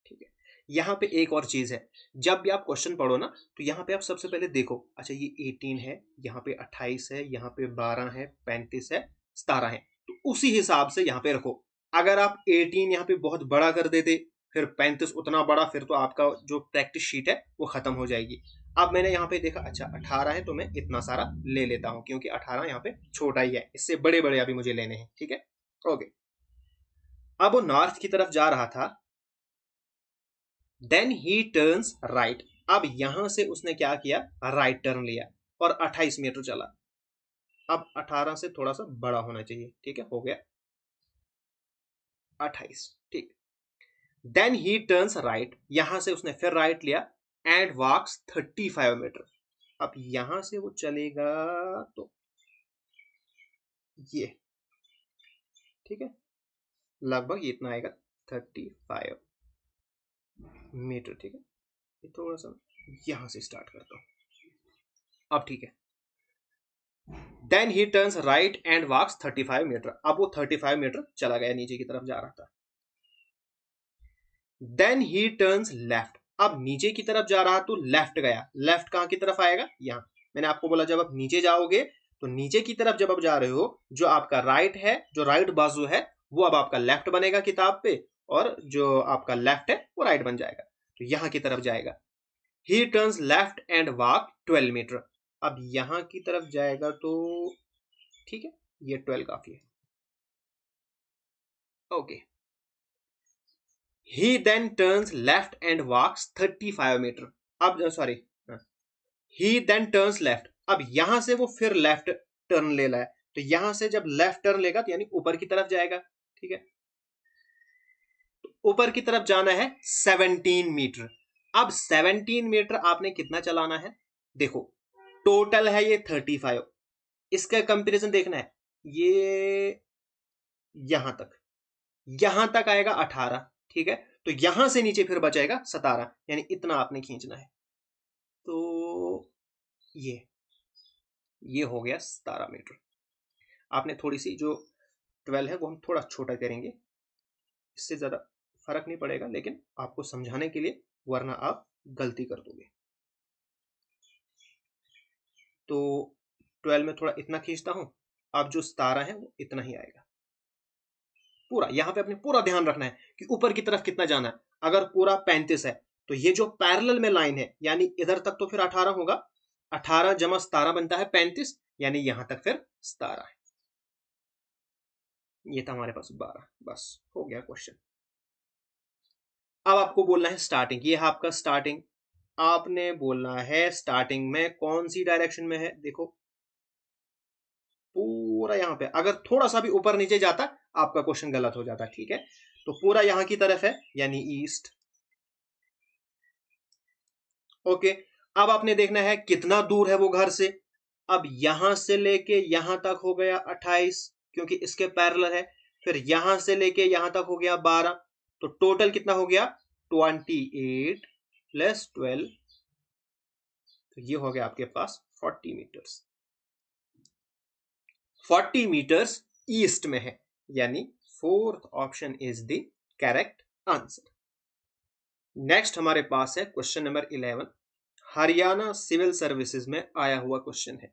ठीक है, यहां पे एक और चीज है, जब भी आप क्वेश्चन पढ़ो ना, तो यहां पे आप सबसे पहले देखो, अच्छा ये 18 है, यहाँ पे 28 है, यहाँ पे 12 है, 35 है, 17 है, तो उसी हिसाब से यहाँ पे रखो। अगर आप 18 यहाँ पे बहुत बड़ा कर देते, फिर 35 उतना बड़ा, फिर तो आपका जो प्रैक्टिस शीट है वो खत्म हो जाएगी। अब मैंने यहाँ पे देखा, अच्छा 18 है, तो मैं इतना सारा ले लेता हूं, क्योंकि 18 यहाँ पे छोटा ही है, इससे बड़े बड़े अभी मुझे लेने हैं। ठीक है, ओके। अब वो नॉर्थ की तरफ जा रहा था, देन ही टर्न्स राइट, अब यहां से उसने क्या किया, राइट टर्न लिया और 28 मीटर चला। अब 18 से थोड़ा सा बड़ा होना चाहिए। ठीक है, हो गया 28। ठीक, देन ही टर्न्स राइट, यहां से उसने फिर राइट लिया एंड वॉक्स 35 मीटर। अब यहां से वो चलेगा तो ये, ठीक है, लगभग इतना आएगा 35 मीटर। ठीक है, ये थोड़ा सा यहां से स्टार्ट करता हूं। अब ठीक है, then he turns right and walks 35 metre. अब वो 35 मीटर चला गया, नीचे की तरफ जा रहा था। देन ही टर्न्स लेफ्ट, अब नीचे की तरफ जा रहा तो लेफ्ट गया। लेफ्ट कहां की तरफ आएगा, यहां। मैंने आपको बोला जब आप नीचे जाओगे तो नीचे की तरफ जब आप जा रहे हो, जो आपका राइट है, जो राइट बाजू है, वो अब आपका लेफ्ट बनेगा किताब पे, और जो आपका लेफ्ट है वो राइट बन जाएगा, तो यहां की तरफ जाएगा। He turns left and walk 12 metre, अब यहां की तरफ जाएगा तो ठीक है, ये 12 काफी है। Okay, he then turns left and walks 35 metre. अब sorry, he then turns left, अब यहां से वो फिर लेफ्ट टर्न ले रहा है, तो यहां से जब लेफ्ट टर्न लेगा तो यानी ऊपर की तरफ जाएगा। ठीक है, तो ऊपर की तरफ जाना है 17 मीटर। अब 17 मीटर आपने कितना चलाना है, देखो टोटल है ये 35, इसका कंपैरिजन देखना है, ये यहां तक आएगा 18। ठीक है, तो यहां से नीचे फिर बचेगा 17, यानी इतना आपने खींचना है। तो ये हो गया 17 मीटर। आपने थोड़ी सी जो 12 है वो हम थोड़ा छोटा करेंगे, इससे ज़्यादा फर्क नहीं पड़ेगा, लेकिन आपको समझाने के लिए, वरना आप गलती कर दोगे। तो 12 में थोड़ा इतना खींचता हूं, अब जो 17 है वो इतना ही आएगा पूरा। यहां पे अपने पूरा ध्यान रखना है कि ऊपर की तरफ कितना जाना है। अगर पूरा 35 है तो ये जो पैरेलल में लाइन है, यानी इधर तक तो फिर 18 होगा, 18 जमा 17 बनता है 35, यानी यहां तक फिर 17 है। ये था हमारे पास 12। बस हो गया क्वेश्चन। अब आपको बोलना है स्टार्टिंग। ये है आपका स्टार्टिंग। आपने बोलना है स्टार्टिंग में कौन सी डायरेक्शन में है। देखो पूरा यहां पे, अगर थोड़ा सा भी ऊपर नीचे जाता आपका क्वेश्चन गलत हो जाता। ठीक है, तो पूरा यहां की तरफ है, यानी ईस्ट। ओके, अब आपने देखना है कितना दूर है वो घर से। अब यहां से लेके यहां तक हो गया 28, क्योंकि इसके पैरेलल है। फिर यहां से लेके यहां तक हो गया 12, तो टोटल कितना हो गया 28 प्लस 12, तो ये हो गया आपके पास 40 मीटर्स। 40 मीटर्स ईस्ट में है, यानी fourth option is the correct answer. Next हमारे पास है question number 11। Haryana civil services में आया हुआ क्वेश्चन है।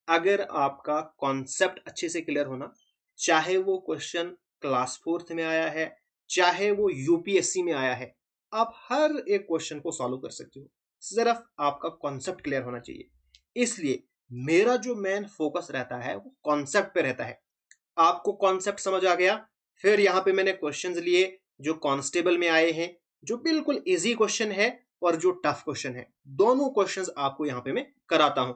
अगर आपका कॉन्सेप्ट अच्छे से क्लियर होना, चाहे वो क्वेश्चन क्लास 4th में आया है, चाहे वो यूपीएससी में आया है, आप हर एक क्वेश्चन को सॉल्व कर सकते हो। सिर्फ आपका कॉन्सेप्ट क्लियर होना चाहिए। इसलिए मेरा जो मेन फोकस रहता है वो कॉन्सेप्ट पे रहता है। आपको कॉन्सेप्ट समझ आ गया, फिर यहां पे मैंने क्वेश्चंस लिए जो कांस्टेबल में आए हैं, जो बिल्कुल इजी क्वेश्चन है और जो टफ क्वेश्चन है, दोनों क्वेश्चंस आपको यहां पे मैं कराता हूं,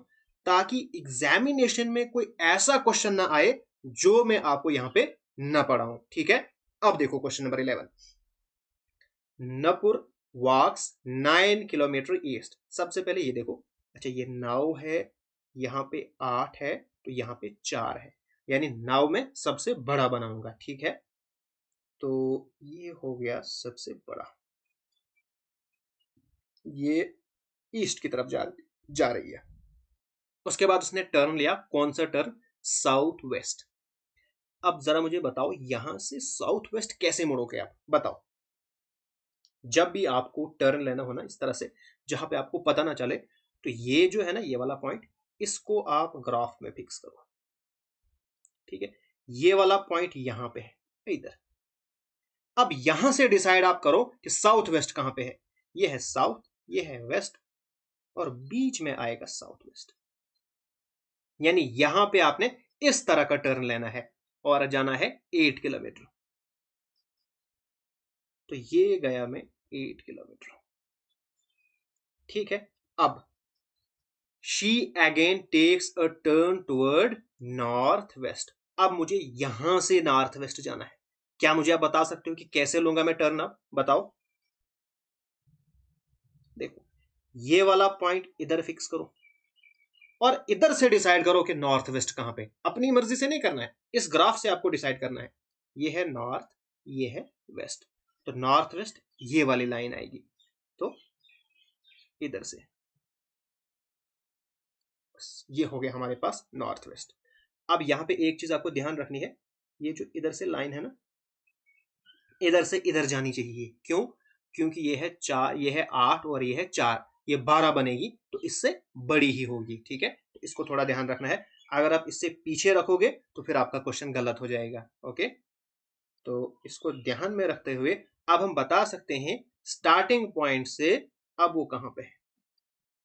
ताकि एग्जामिनेशन में कोई ऐसा क्वेश्चन ना आए जो मैं आपको यहां पे ना पढ़ाऊं। ठीक है, अब देखो क्वेश्चन नंबर 11। नपुर वॉक्स 9 किलोमीटर ईस्ट। सबसे पहले ये देखो, अच्छा ये 9 है, यहां पे 8 है, तो यहां पे 4 है, यानी 9 में सबसे बड़ा बनाऊंगा। ठीक है, तो ये हो गया सबसे बड़ा, ये ईस्ट की तरफ जा रही है। उसके बाद उसने टर्न लिया, कौन सा टर्न, साउथ वेस्ट। अब जरा मुझे बताओ यहां से साउथ वेस्ट कैसे मुड़ोगे आप, बताओ। जब भी आपको टर्न लेना हो ना इस तरह से, जहां पे आपको पता ना चले, तो ये जो है ना ये वाला पॉइंट, इसको आप ग्राफ में फिक्स करो। ठीक है, ये वाला पॉइंट यहां पे है इधर। अब यहां से डिसाइड आप करो कि साउथ वेस्ट कहां पे है। ये है साउथ, ये है वेस्ट, और बीच में आएगा साउथ वेस्ट, यानी यहां पे आपने इस तरह का टर्न लेना है और जाना है 8 किलोमीटर। तो ये गया मैं 8 किलोमीटर। ठीक है, अब she again takes a turn toward north west. अब मुझे यहां से नॉर्थ वेस्ट जाना है। क्या मुझे आप बता सकते हो कि कैसे लूंगा मैं टर्न? अब बताओ। देखो ये वाला पॉइंट इधर फिक्स करो और इधर से डिसाइड करो कि नॉर्थ वेस्ट कहां पे। अपनी मर्जी से नहीं करना है, इस ग्राफ से आपको डिसाइड करना है। ये है नॉर्थ, ये है वेस्ट, तो नॉर्थ वेस्ट ये वाली लाइन आएगी, तो इधर से ये हो गया हमारे पास नॉर्थ वेस्ट। अब यहां पे एक चीज आपको ध्यान रखनी है, ये जो इधर से लाइन है ना, इधर से इधर जानी चाहिए। क्यों? क्योंकि ये है 4, ये है 8 और ये है 4, ये 12 बनेगी, तो इससे बड़ी ही होगी। ठीक है, तो इसको थोड़ा ध्यान रखना है। अगर आप इससे पीछे रखोगे तो फिर आपका क्वेश्चन गलत हो जाएगा। ओके, तो इसको ध्यान में रखते हुए अब हम बता सकते हैं स्टार्टिंग पॉइंट से अब वो कहां पे है।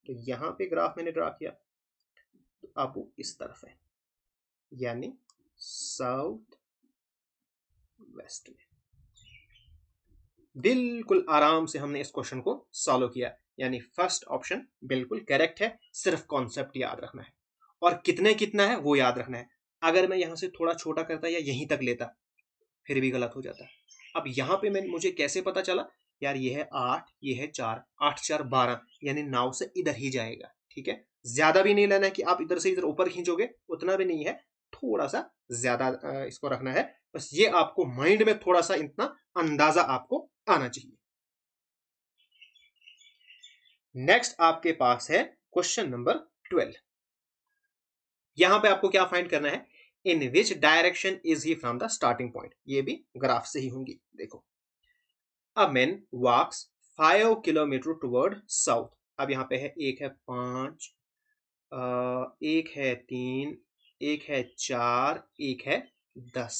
तो यहां पे ग्राफ मैंने ड्रा किया, तो अब वो इस तरफ है, यानी साउथ वेस्ट में। बिल्कुल आराम से हमने इस क्वेश्चन को सॉल्व किया, यानी फर्स्ट ऑप्शन बिल्कुल करेक्ट है। सिर्फ कॉन्सेप्ट याद रखना है और कितने कितना है वो याद रखना है। अगर मैं यहां से थोड़ा छोटा करता या यहीं तक लेता फिर भी गलत हो जाता। अब यहां पे मैं मुझे कैसे पता चला, यार ये है 8, ये है 4, 8 4 12, यानी नाव से इधर ही जाएगा। ठीक है, ज्यादा भी नहीं लेना है कि आप इधर से इधर ऊपर खींचोगे, उतना भी नहीं है, थोड़ा सा ज्यादा इसको रखना है। बस ये आपको माइंड में थोड़ा सा इतना अंदाजा आपको आना चाहिए। नेक्स्ट आपके पास है क्वेश्चन नंबर 12, यहां पे आपको क्या फाइंड करना है, in which direction is he from the starting point, ये भी ग्राफ से ही होंगी। देखो, a man walks 5 kilometre toward south, अब यहाँ पे है, एक है 5, एक है 3, एक है 4, एक है 10,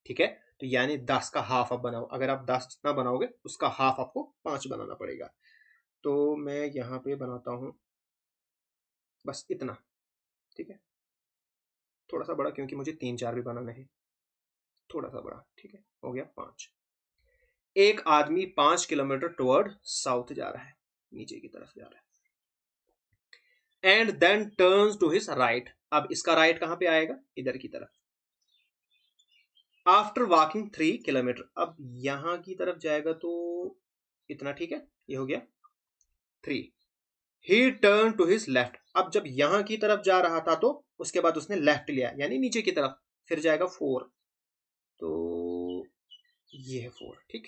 ठीक है। तो यानी 10 का हाफ आप बनाओ, अगर आप 10 जितना बनाओगे उसका हाफ आपको 5 बनाना पड़ेगा। तो मैं यहाँ पे बनाता हूँ बस इतना, ठीक है, थोड़ा सा बड़ा क्योंकि मुझे 3 4 भी बनाना है, थोड़ा सा बड़ा, ठीक है, हो गया 5। एक आदमी 5 किलोमीटर टुवर्ड साउथ जा रहा है, नीचे की तरफ जा रहा है, and then turns to his right, अब इसका राइट कहां पे आएगा, इधर की तरफ। आफ्टर वॉकिंग 3 किलोमीटर, अब यहां की तरफ जाएगा तो इतना, ठीक है, ये हो गया 3। He turn to his left, अब जब यहां की तरफ जा रहा था तो उसके बाद उसने लेफ्ट लिया, यानी नीचे की तरफ, फिर जाएगा 4, तो ये है 4, ठीक,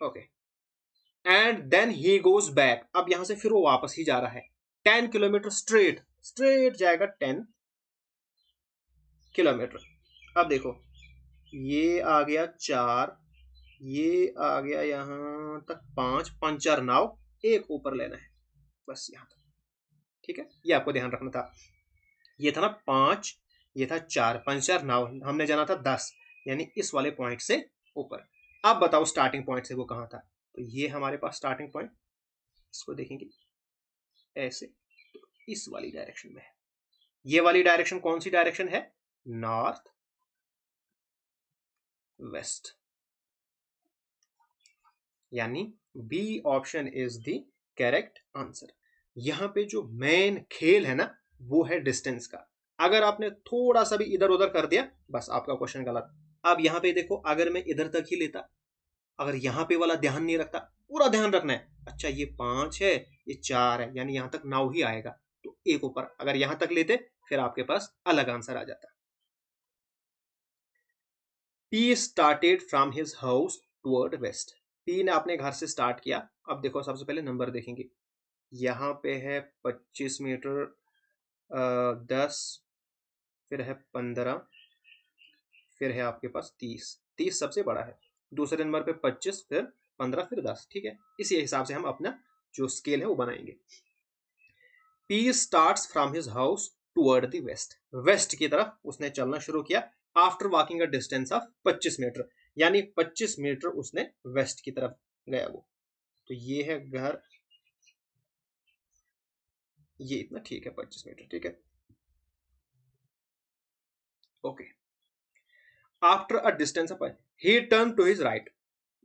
okay. And then he goes back, अब यहां से फिर वो वापस ही जा रहा है 10 किलोमीटर स्ट्रेट, स्ट्रेट जाएगा 10 किलोमीटर। अब देखो, ये आ गया 4, ये आ गया यहां तक 5, पंचर नाव एक ऊपर लेना है, बस यहां तक, ठीक है, ये आपको ध्यान रखना था। ये था ना 5, ये था 4, पंचर नाव हमने जाना था 10, यानी इस वाले पॉइंट से ऊपर। अब बताओ स्टार्टिंग पॉइंट से वो कहां था, तो ये हमारे पास स्टार्टिंग पॉइंट, इसको देखेंगे ऐसे, तो इस वाली डायरेक्शन में है। ये वाली डायरेक्शन कौन सी डायरेक्शन है, नॉर्थ वेस्ट, यानी B option is the correct answer. यहां पे जो मेन खेल है ना, वो है डिस्टेंस का। अगर आपने थोड़ा सा भी इधर उधर कर दिया, बस आपका क्वेश्चन गलत। अब यहां पे देखो, अगर मैं इधर तक ही लेता, अगर यहां पे वाला ध्यान नहीं रखता, पूरा ध्यान रखना है, अच्छा ये 5 है, ये 4 है, यानी यहां तक नाव ही आएगा, तो एक ऊपर अगर यहां तक लेते, फिर आपके पास अलग आंसर आ जाता। P started from his house toward west, P ने अपने घर से स्टार्ट किया। अब देखो, सबसे पहले नंबर देखेंगे, यहाँ पे है 25 मीटर, 10, फिर है 15, फिर है आपके पास 30, 30 सबसे बड़ा है, दूसरे नंबर पे 25, फिर 15, फिर 10, ठीक है। इसी हिसाब से हम अपना जो स्केल है वो बनाएंगे। P starts from his house toward the west, west की तरफ उसने चलना शुरू किया, after walking a distance of 25 meter, यानी 25 मीटर उसने वेस्ट की तरफ गया वो, तो ये है घर, ये इतना, ठीक है, 25 मीटर, ठीक है, okay. After a distance of, he turn to his right,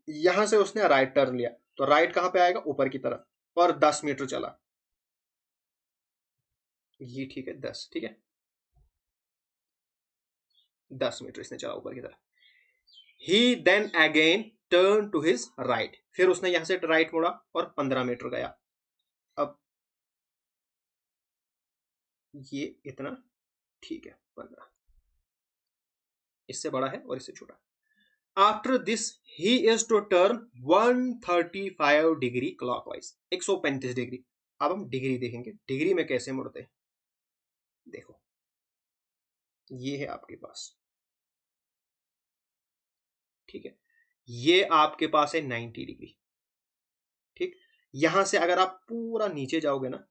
यहां से उसने राइट टर्न लिया, तो राइट कहां पे आएगा, ऊपर की तरफ, और 10 मीटर चला, ये ठीक है 10, ठीक है, 10 मीटर इसने चला ऊपर की तरफ। He then again turn to his right, फिर उसने यहां से राइट मोड़ा और 15 मीटर गया। अब ये इतना, ठीक है, 15, इससे बड़ा है और इससे छोटा। After this he is to turn 135 degree clockwise, 135 degree. अब हम डिग्री देखेंगे, डिग्री में कैसे मुड़ते हैं, देखो, ये है आपके पास, ठीक है, ये आपके पास है 90 डिग्री, ठीक। यहां से अगर आप पूरा नीचे जाओगे ना,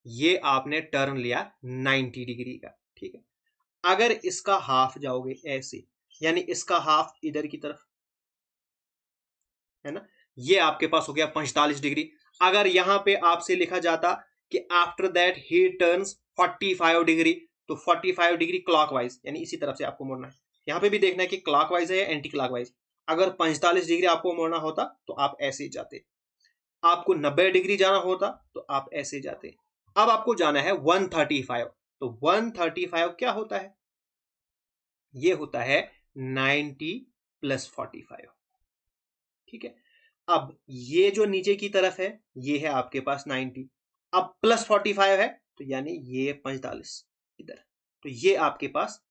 ये आपने टर्न लिया 90 डिग्री का, ठीक है। अगर इसका हाफ जाओगे ऐसे, यानी इसका हाफ इधर की तरफ है ना, ये आपके पास हो गया 45 डिग्री। अगर यहां पे आपसे लिखा जाता कि after that he turns 45 degree, तो 45 डिग्री क्लॉकवाइज, यानी इसी तरफ से आपको मोड़ना है। यहां पे भी देखना है कि क्लॉकवाइज है या एंटी क्लॉकवाइज। अगर 45 डिग्री आपको मोड़ना होता तो आप ऐसे ही जाते, आपको 90 डिग्री जाना होता तो आप ऐसे जाते। अब आपको जाना है 135, तो 135 क्या होता है, ये होता है 90 प्लस 45, ठीक है। अब ये जो नीचे की तरफ है, ये है आपके पास 90, अब प्लस 45 है, तो यानी ये 45 इधर, तो ये आपके पास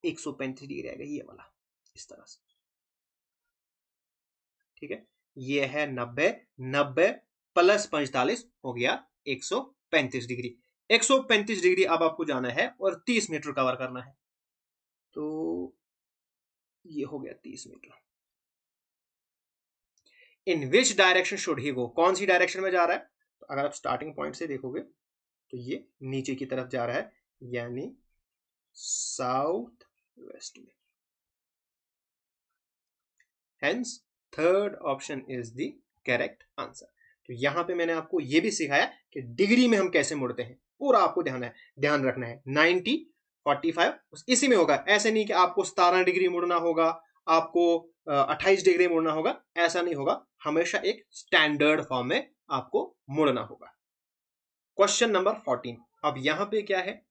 135 डिग्री आएगा, ये वाला, इस तरह से, ठीक है। ये है 90, 90 प्लस 45 हो गया 135 डिग्री। 135 डिग्री अब आपको जाना है और 30 मीटर कवर करना है। तो ये हो गया 30 metre. In which direction should he go, कौन सी डायरेक्शन में जा रहा है? तो अगर आप स्टार्टिंग पॉइंट से देखोगे तो ये नीचे की तरफ जा रहा है, यानी साउथ वेस्ट में। Hence third option is the correct answer. तो यहां पे मैंने आपको ये भी सिखाया कि डिग्री में हम कैसे मुड़ते हैं, पूरा आपको ध्यान रखना है। 90 45 इसी में होगा, ऐसे नहीं कि आपको 17 डिग्री मुड़ना होगा, आपको 28 डिग्री मुड़ना होगा, ऐसा नहीं होगा। हमेशा एक स्टैंडर्ड फॉर्म में आपको मुड़ना होगा। Question number 14। अब यहां पे क्या है?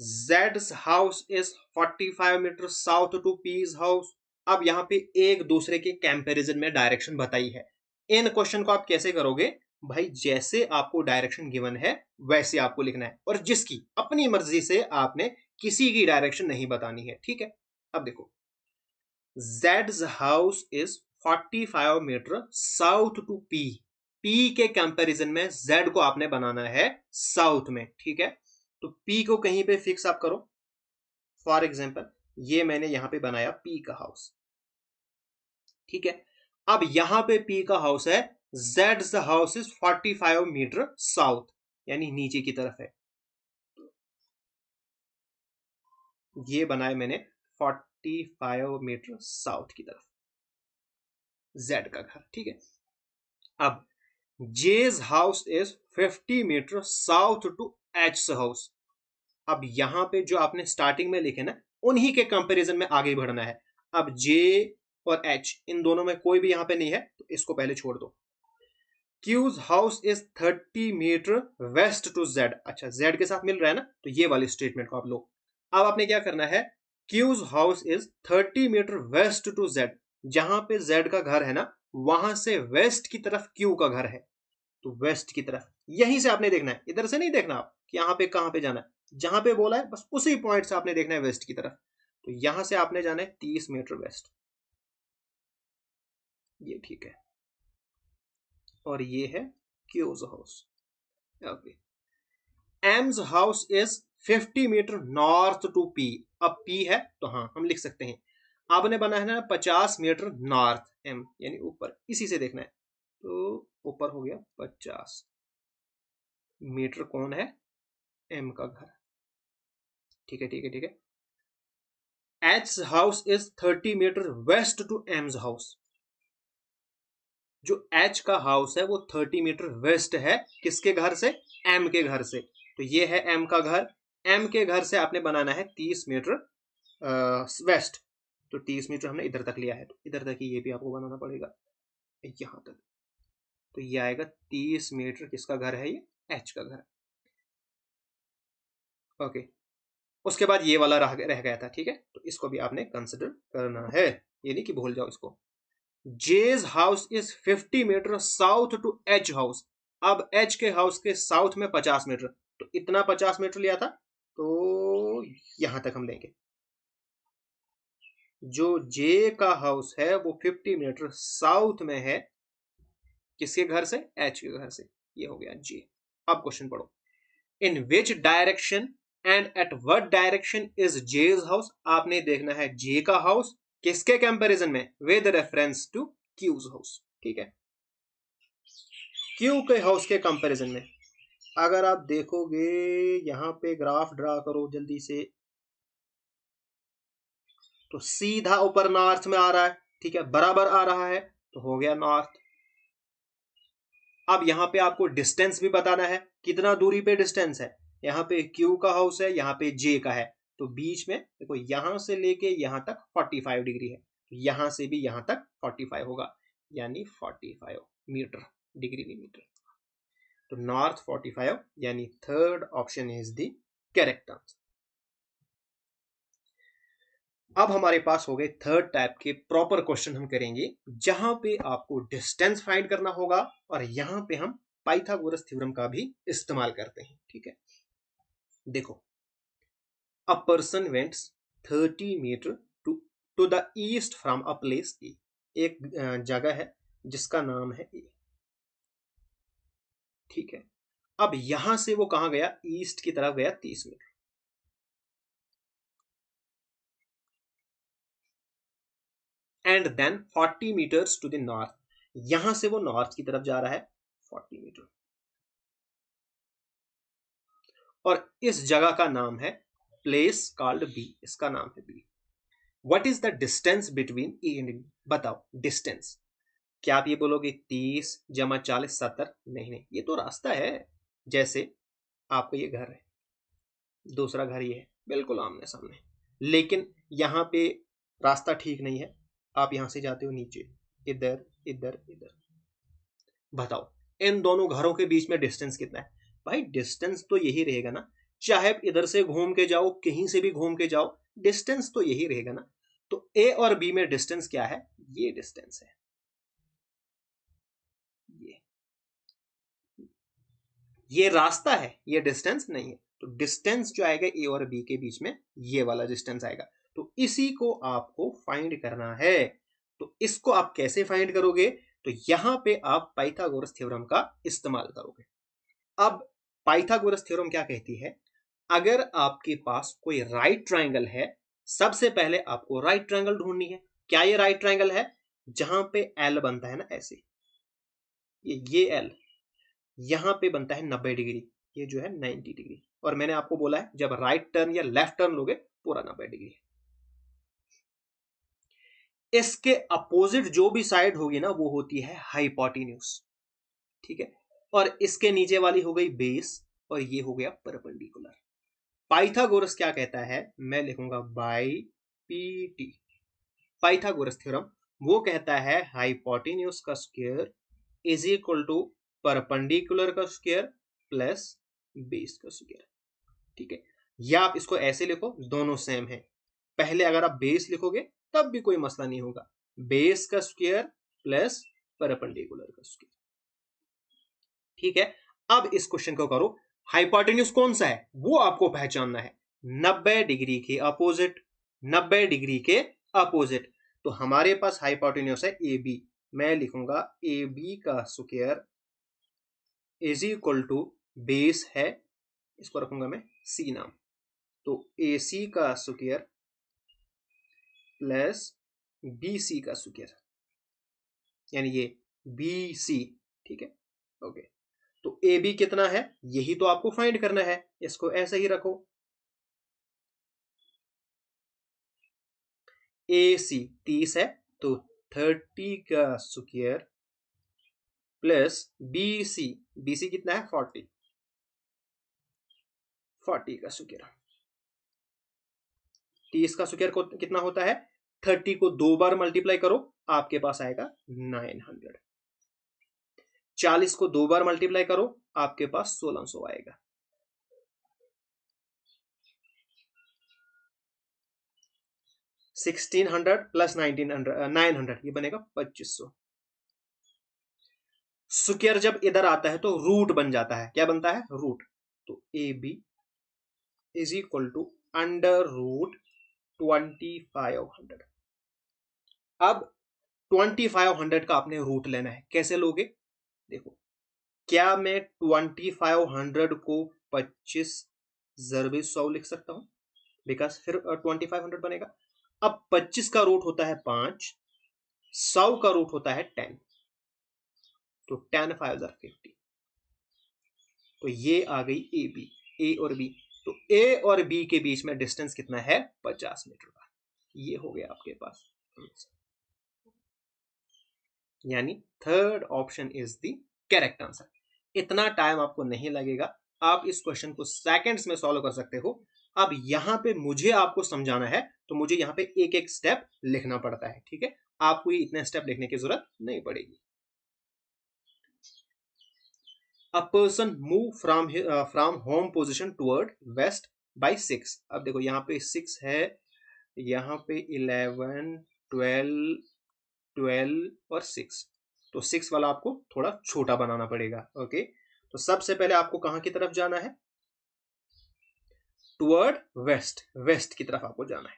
Z's house is 45 meter south to P's house. अब यहां पे एक दूसरे के कंपैरिजन में डायरेक्शन बताई है। इन क्वेश्चन को आप कैसे करोगे भाई? जैसे आपको डायरेक्शन गिवन है वैसे आपको लिखना है, और जिसकी अपनी मर्जी से आपने किसी की डायरेक्शन नहीं बतानी है, ठीक है? अब देखो, Z's house is 45 meter south to P। P के कंपैरिजन में Z को आपने बनाना है साउथ में, ठीक है? तो P को कहीं पे फिक्स आप करो। फॉर एग्जाम्पल ये मैंने यहां पे बनाया P का हाउस, ठीक है? अब यहां पे P का हाउस है, Z's house is 45 meter south, यानी नीचे की तरफ है। ये बनाया मैंने 45 मीटर साउथ की तरफ, Z का घर, ठीक है? अब J's house is 50 meter south to H's house. अब यहां पे जो आपने स्टार्टिंग में लिखे ना, उन्हीं के कंपैरिजन में आगे बढ़ना है। अब J और H इन दोनों में कोई भी यहां पे नहीं है, तो इसको पहले छोड़ दो। Q's house is 30 meter west to Z। अच्छा, Z के साथ मिल रहा है ना, तो ये वाली स्टेटमेंट को आप लो। अब आपने क्या करना है? Q's house is 30 meter west to Z। जहां पे Z का घर है ना, वहां से वेस्ट की तरफ Q का घर है, तो वेस्ट की तरफ यहीं से आपने देखना है, इधर से नहीं देखना आप कि यहाँ पे कहां पे जाना है। जहां पे बोला है बस उसी पॉइंट से आपने देखना है वेस्ट की तरफ। तो यहां से आपने जाना है 30 मीटर वेस्ट, ये ठीक है। और ये है Q's house. Okay, M's house is 50 meter north to P। अब P है तो हाँ हम लिख सकते हैं। आपने बना है ना 50 मीटर नॉर्थ, M यानी ऊपर, इसी से देखना है। तो ऊपर हो गया 50 मीटर, कौन है? M का घर, ठीक है, ठीक है, ठीक है। H's house is 30 meter west to M's house. जो H का हाउस है वो 30 मीटर वेस्ट है, किसके घर से? M के घर से। तो ये है M का घर। M के घर से आपने बनाना है 30 मीटर वेस्ट। तो 30 मीटर हमने इधर तक लिया है, तो इधर तक ही ये भी आपको बनाना पड़ेगा, यहां तक। तो ये आएगा 30 मीटर, किसका घर है? ये H का घर। ओके, उसके बाद ये वाला रह गया था, ठीक है? तो इसको भी आपने कंसिडर करना है, ये नहीं कि भूल जाओ इसको। J's house is 50 meter south to H house. अब H के हाउस के साउथ में 50 मीटर, तो इतना 50 मीटर लिया था, तो यहां तक हम लेंगे। जो J का हाउस है वो 50 मीटर साउथ में है, किसके घर से? H के घर से। ये हो गया J। अब क्वेश्चन पढ़ो। In which direction and at what direction is J's house. आपने देखना है J का हाउस किसके कंपैरिजन में? With reference to Q's house, ठीक है? Q के हाउस के कंपैरिजन में अगर आप देखोगे, यहां पे ग्राफ ड्रा करो जल्दी से, तो सीधा ऊपर नॉर्थ में आ रहा है, ठीक है? बराबर आ रहा है, तो हो गया नॉर्थ। अब यहां पे आपको डिस्टेंस भी बताना है, कितना दूरी पे डिस्टेंस है। यहाँ पे Q का हाउस है, यहाँ पे J का है, तो बीच में देखो यहां से लेके यहां तक 45 डिग्री है, तो यहां से भी यहां तक 45 होगा, यानी 45 मीटर, डिग्री नहीं मीटर। तो नॉर्थ 45, यानी third option is the correct answer. अब हमारे पास हो गए थर्ड टाइप के प्रॉपर क्वेश्चन हम करेंगे, जहां पे आपको डिस्टेंस फाइंड करना होगा, और यहां पे हम पाइथागोरस थ्योरम का भी इस्तेमाल करते हैं, ठीक है? देखो, a person went 30 metre to the east from a place A. एक जगह है जिसका नाम है ए। ठीक है, अब यहां से वो कहां गया, ईस्ट की तरफ गया 30 meter, and then 40 meters to the north, यहां से वो नॉर्थ की तरफ जा रहा है 40 मीटर, और इस जगह का नाम है प्लेस कॉल्ड बी, इसका नाम है B. What is the distance between A and B, बताओ डिस्टेंस। क्या आप ये बोलोगे 30 जमा 40 70, नहीं नहीं, ये तो रास्ता है। जैसे आपका ये घर है, दूसरा घर ये है, बिल्कुल आमने सामने, लेकिन यहाँ पे रास्ता ठीक नहीं है, आप यहां से जाते हो नीचे, इधर इधर इधर, बताओ इन दोनों घरों के बीच में डिस्टेंस कितना है। भाई डिस्टेंस तो यही रहेगा ना, चाहे आप इधर से घूम के जाओ, कहीं से भी घूम के जाओ, डिस्टेंस तो यही रहेगा ना। तो ए और बी में डिस्टेंस क्या है, ये डिस्टेंस है, ये ये रास्ता है, ये डिस्टेंस नहीं है। तो डिस्टेंस जो आएगा ए और बी के बीच में, ये वाला डिस्टेंस आएगा। तो इसी को आपको फाइंड करना है। तो इसको आप कैसे फाइंड करोगे, तो यहां पे आप पाइथागोरस थ्योरम का इस्तेमाल करोगे। अब पाइथागोरस थ्योरम क्या कहती है, अगर आपके पास कोई राइट ट्रायंगल है, सबसे पहले आपको राइट ट्रायंगल ढूंढनी है। क्या ये राइट ट्रायंगल है, जहां पे एल बनता है ना ऐसे, ये एल यहां पे बनता है 90 डिग्री, ये जो है 90 डिग्री, और मैंने आपको बोला है जब राइट टर्न या लेफ्ट टर्न लोगे पूरा 90 डिग्री। इसके अपोजिट जो भी साइड होगी ना वो होती है हाइपोटेन्यूज, ठीक है, और इसके नीचे वाली हो गई बेस, और ये हो गया परपेंडिकुलर। पाइथागोरस क्या कहता है, मैं लिखूंगा by P T, Pythagoras theorem वो कहता है हाइपोटेन्यूज का square is equal to perpendicular का स्क्वायर प्लस बेस का स्क्वायर, ठीक है। या आप इसको ऐसे लिखो, दोनों सेम है। पहले अगर आप बेस लिखोगे तब भी कोई मसला नहीं होगा, बेस का स्क्वायर प्लस परपेंडिकुलर का स्क्वायर, ठीक है। अब इस क्वेश्चन को करो, हाइपोटेन्यूज कौन सा है वो आपको पहचानना है, 90 डिग्री के अपोजिट, 90 डिग्री के अपोजिट। तो हमारे पास हाइपोटेन्यूज है ए बी, मैं लिखूंगा ए बी का square is equal to base है, इसको रखूंगा मैं सी नाम, तो ए सी का स्क्वायर प्लस बी सी का स्क्वायर, यानी ये बी सी, ठीक है, ओके। तो ए बी कितना है यही तो आपको फाइंड करना है, इसको ऐसे ही रखो, ए सी 30 है तो 30 का स्क्वायर प्लस बी सी कितना है 40, 40 का स्क्वायर, 30 का स्क्वायर कितना होता है, 30 को 2 बार मल्टीप्लाई करो आपके पास आएगा 900, 40 को 2 बार मल्टीप्लाई करो आपके पास 1600 आएगा। 1600 प्लस 900 ये बनेगा 2500। स्क्वायर जब इधर आता है तो रूट बन जाता है, क्या बनता है रूट, तो A B is equal to under root 2500। अब 2500 का आपने रूट लेना है, कैसे लोगे, देखो क्या मैं 2500 को 25 ज़रबे 100 लिख सकता हूं, बिकॉज फिर 2500 बनेगा। अब 25 का रूट होता है 5, 100 का रूट होता है 10, तो 10 5 50, तो ये आ गई ए बी, ए और बी। तो ए और बी के बीच में डिस्टेंस कितना है 50 मीटर का, ये हो गया आपके पास, यानी third option is the correct answer. इतना टाइम आपको नहीं लगेगा, आप इस क्वेश्चन को सेकंड्स में सॉल्व कर सकते हो। अब यहां पे मुझे आपको समझाना है तो मुझे यहां पे एक एक स्टेप लिखना पड़ता है, ठीक है, आपको ये इतने स्टेप लिखने की जरूरत नहीं पड़ेगी। A person move from home position toward west by 6। अब देखो यहाँ पे 6 है, यहाँ पे 11 12 12 और 6, तो 6 वाला आपको थोड़ा छोटा बनाना पड़ेगा, ओके। तो सबसे पहले आपको कहां की तरफ जाना है, टुवर्ड वेस्ट, वेस्ट की तरफ आपको जाना है,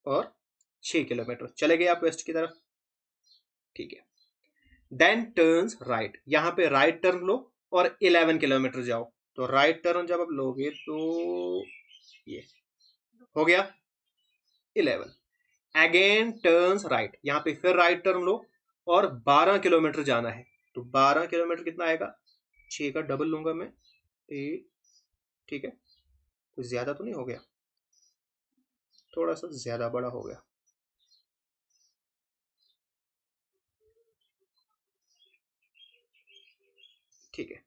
और 6 किलोमीटर चले गए आप वेस्ट की तरफ, ठीक है। देन टर्न्स राइट, यहां पे राइट टर्न लो और 11 किलोमीटर जाओ। तो राइट टर्न जब आप लोगे तो ये हो गया 11। अगेन टर्न्स राइट, यहां पे फिर राइट टर्न लो और 12 किलोमीटर जाना है। तो 12 किलोमीटर कितना आएगा, 6 का डबल लूंगा मैं, 8, ठीक है। कुछ ज्यादा तो नहीं हो गया, थोड़ा सा ज्यादा बड़ा हो गया, ठीक है,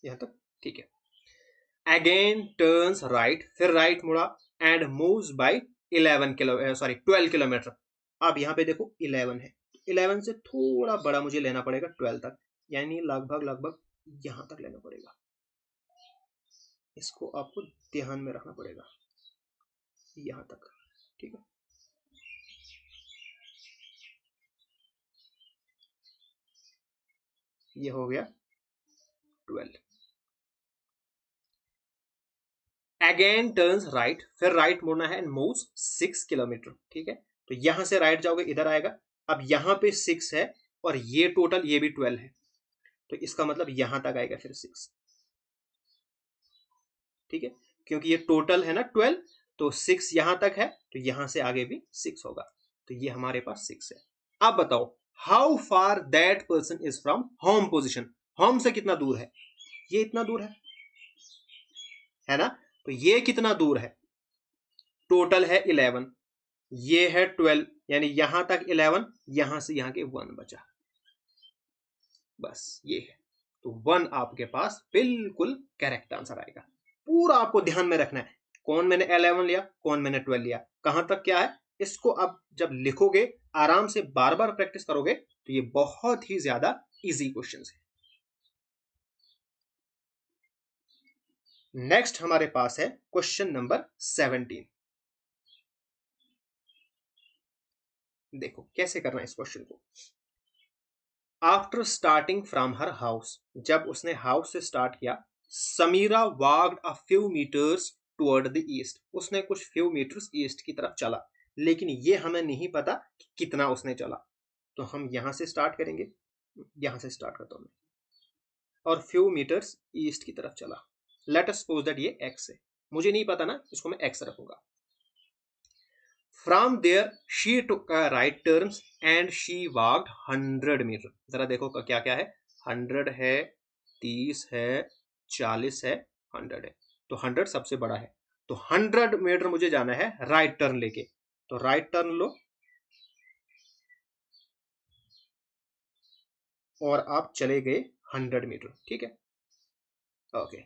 यहां तक ठीक है। अगेन टर्न्स राइट, फिर राइट मुड़ा एंड मूव्स बाय 12 किलोमीटर। अब यहाँ पे देखो 11 है, 11 से थोड़ा बड़ा मुझे लेना पड़ेगा 12 तक, यानी लगभग लगभग यहां तक लेना पड़ेगा। इसको आपको ध्यान में रखना पड़ेगा, यहां तक, ठीक है। ये हो गया 12। अगेन टर्न्स राइट, फिर राइट मुड़ना है एंड मूव्स 6 किलोमीटर, ठीक है। तो यहां से राइट जाओगे, इधर आएगा। अब यहां पे 6 है और ये टोटल ये भी 12 है, तो इसका मतलब यहां तक आएगा फिर 6, ठीक है। क्योंकि ये टोटल है ना 12, तो 6 यहां तक है, तो यहां से आगे भी 6 होगा। तो ये हमारे पास 6 है। अब बताओ how far that person is from home position, home से कितना दूर है, ये इतना दूर है ना। तो ये कितना दूर है, टोटल है 11, ये है 12, यानी यहां तक 11, यहां से यहां के 1 बचा, बस ये है। तो 1 आपके पास बिल्कुल करेक्ट आंसर आएगा। पूरा आपको ध्यान में रखना है, कौन मैंने 11 लिया, कौन मैंने 12 लिया, कहां तक क्या है। इसको अब जब लिखोगे, आराम से बार बार प्रैक्टिस करोगे, तो ये बहुत ही ज्यादा इजी क्वेश्चन है। नेक्स्ट हमारे पास है क्वेश्चन नंबर 17। देखो कैसे करना है इस क्वेश्चन को। After starting from her house, जब उसने हाउस से स्टार्ट किया, Sameera walked a few meters toward the east, उसने कुछ फ्यू मीटर्स ईस्ट की तरफ चला, लेकिन ये हमें नहीं पता कि कितना उसने चला। तो हम यहां से स्टार्ट करेंगे, यहां से स्टार्ट करता हूं मैं, और फ्यू मीटर्स ईस्ट की तरफ चला। लेट अस सपोज दैट ये एक्स है, मुझे नहीं पता ना, इसको मैं एक्स रखूंगा। From there she took right turns and she walked 100 meter. जरा देखो क्या क्या है, 100 है, 30 है, 40 है, 100 है। तो 100 सबसे बड़ा है, तो 100 मीटर मुझे जाना है राइट टर्न लेके। तो राइट टर्न लो और आप चले गए 100 मीटर, ठीक है, okay.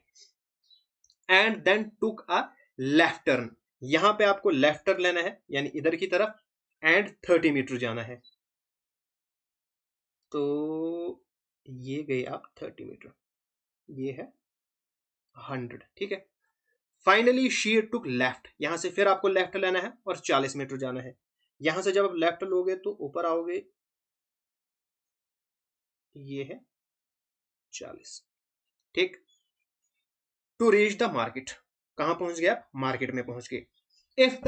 And then took a left turn, यहां पे आपको लेफ्ट टर्न लेना है, यानी इधर की तरफ, एंड 30 मीटर जाना है। तो ये गए आप 30 मीटर, ये है 100, ठीक है। फाइनली शी टुक लेफ्ट, यहां से फिर आपको लेफ्ट लेना है और 40 मीटर जाना है। यहां से जब आप लेफ्ट लोगे तो ऊपर आओगे, ये है 40, ठीक। टू रीच द मार्केट, कहां पहुंच गए आप, मार्केट में पहुंच गए। If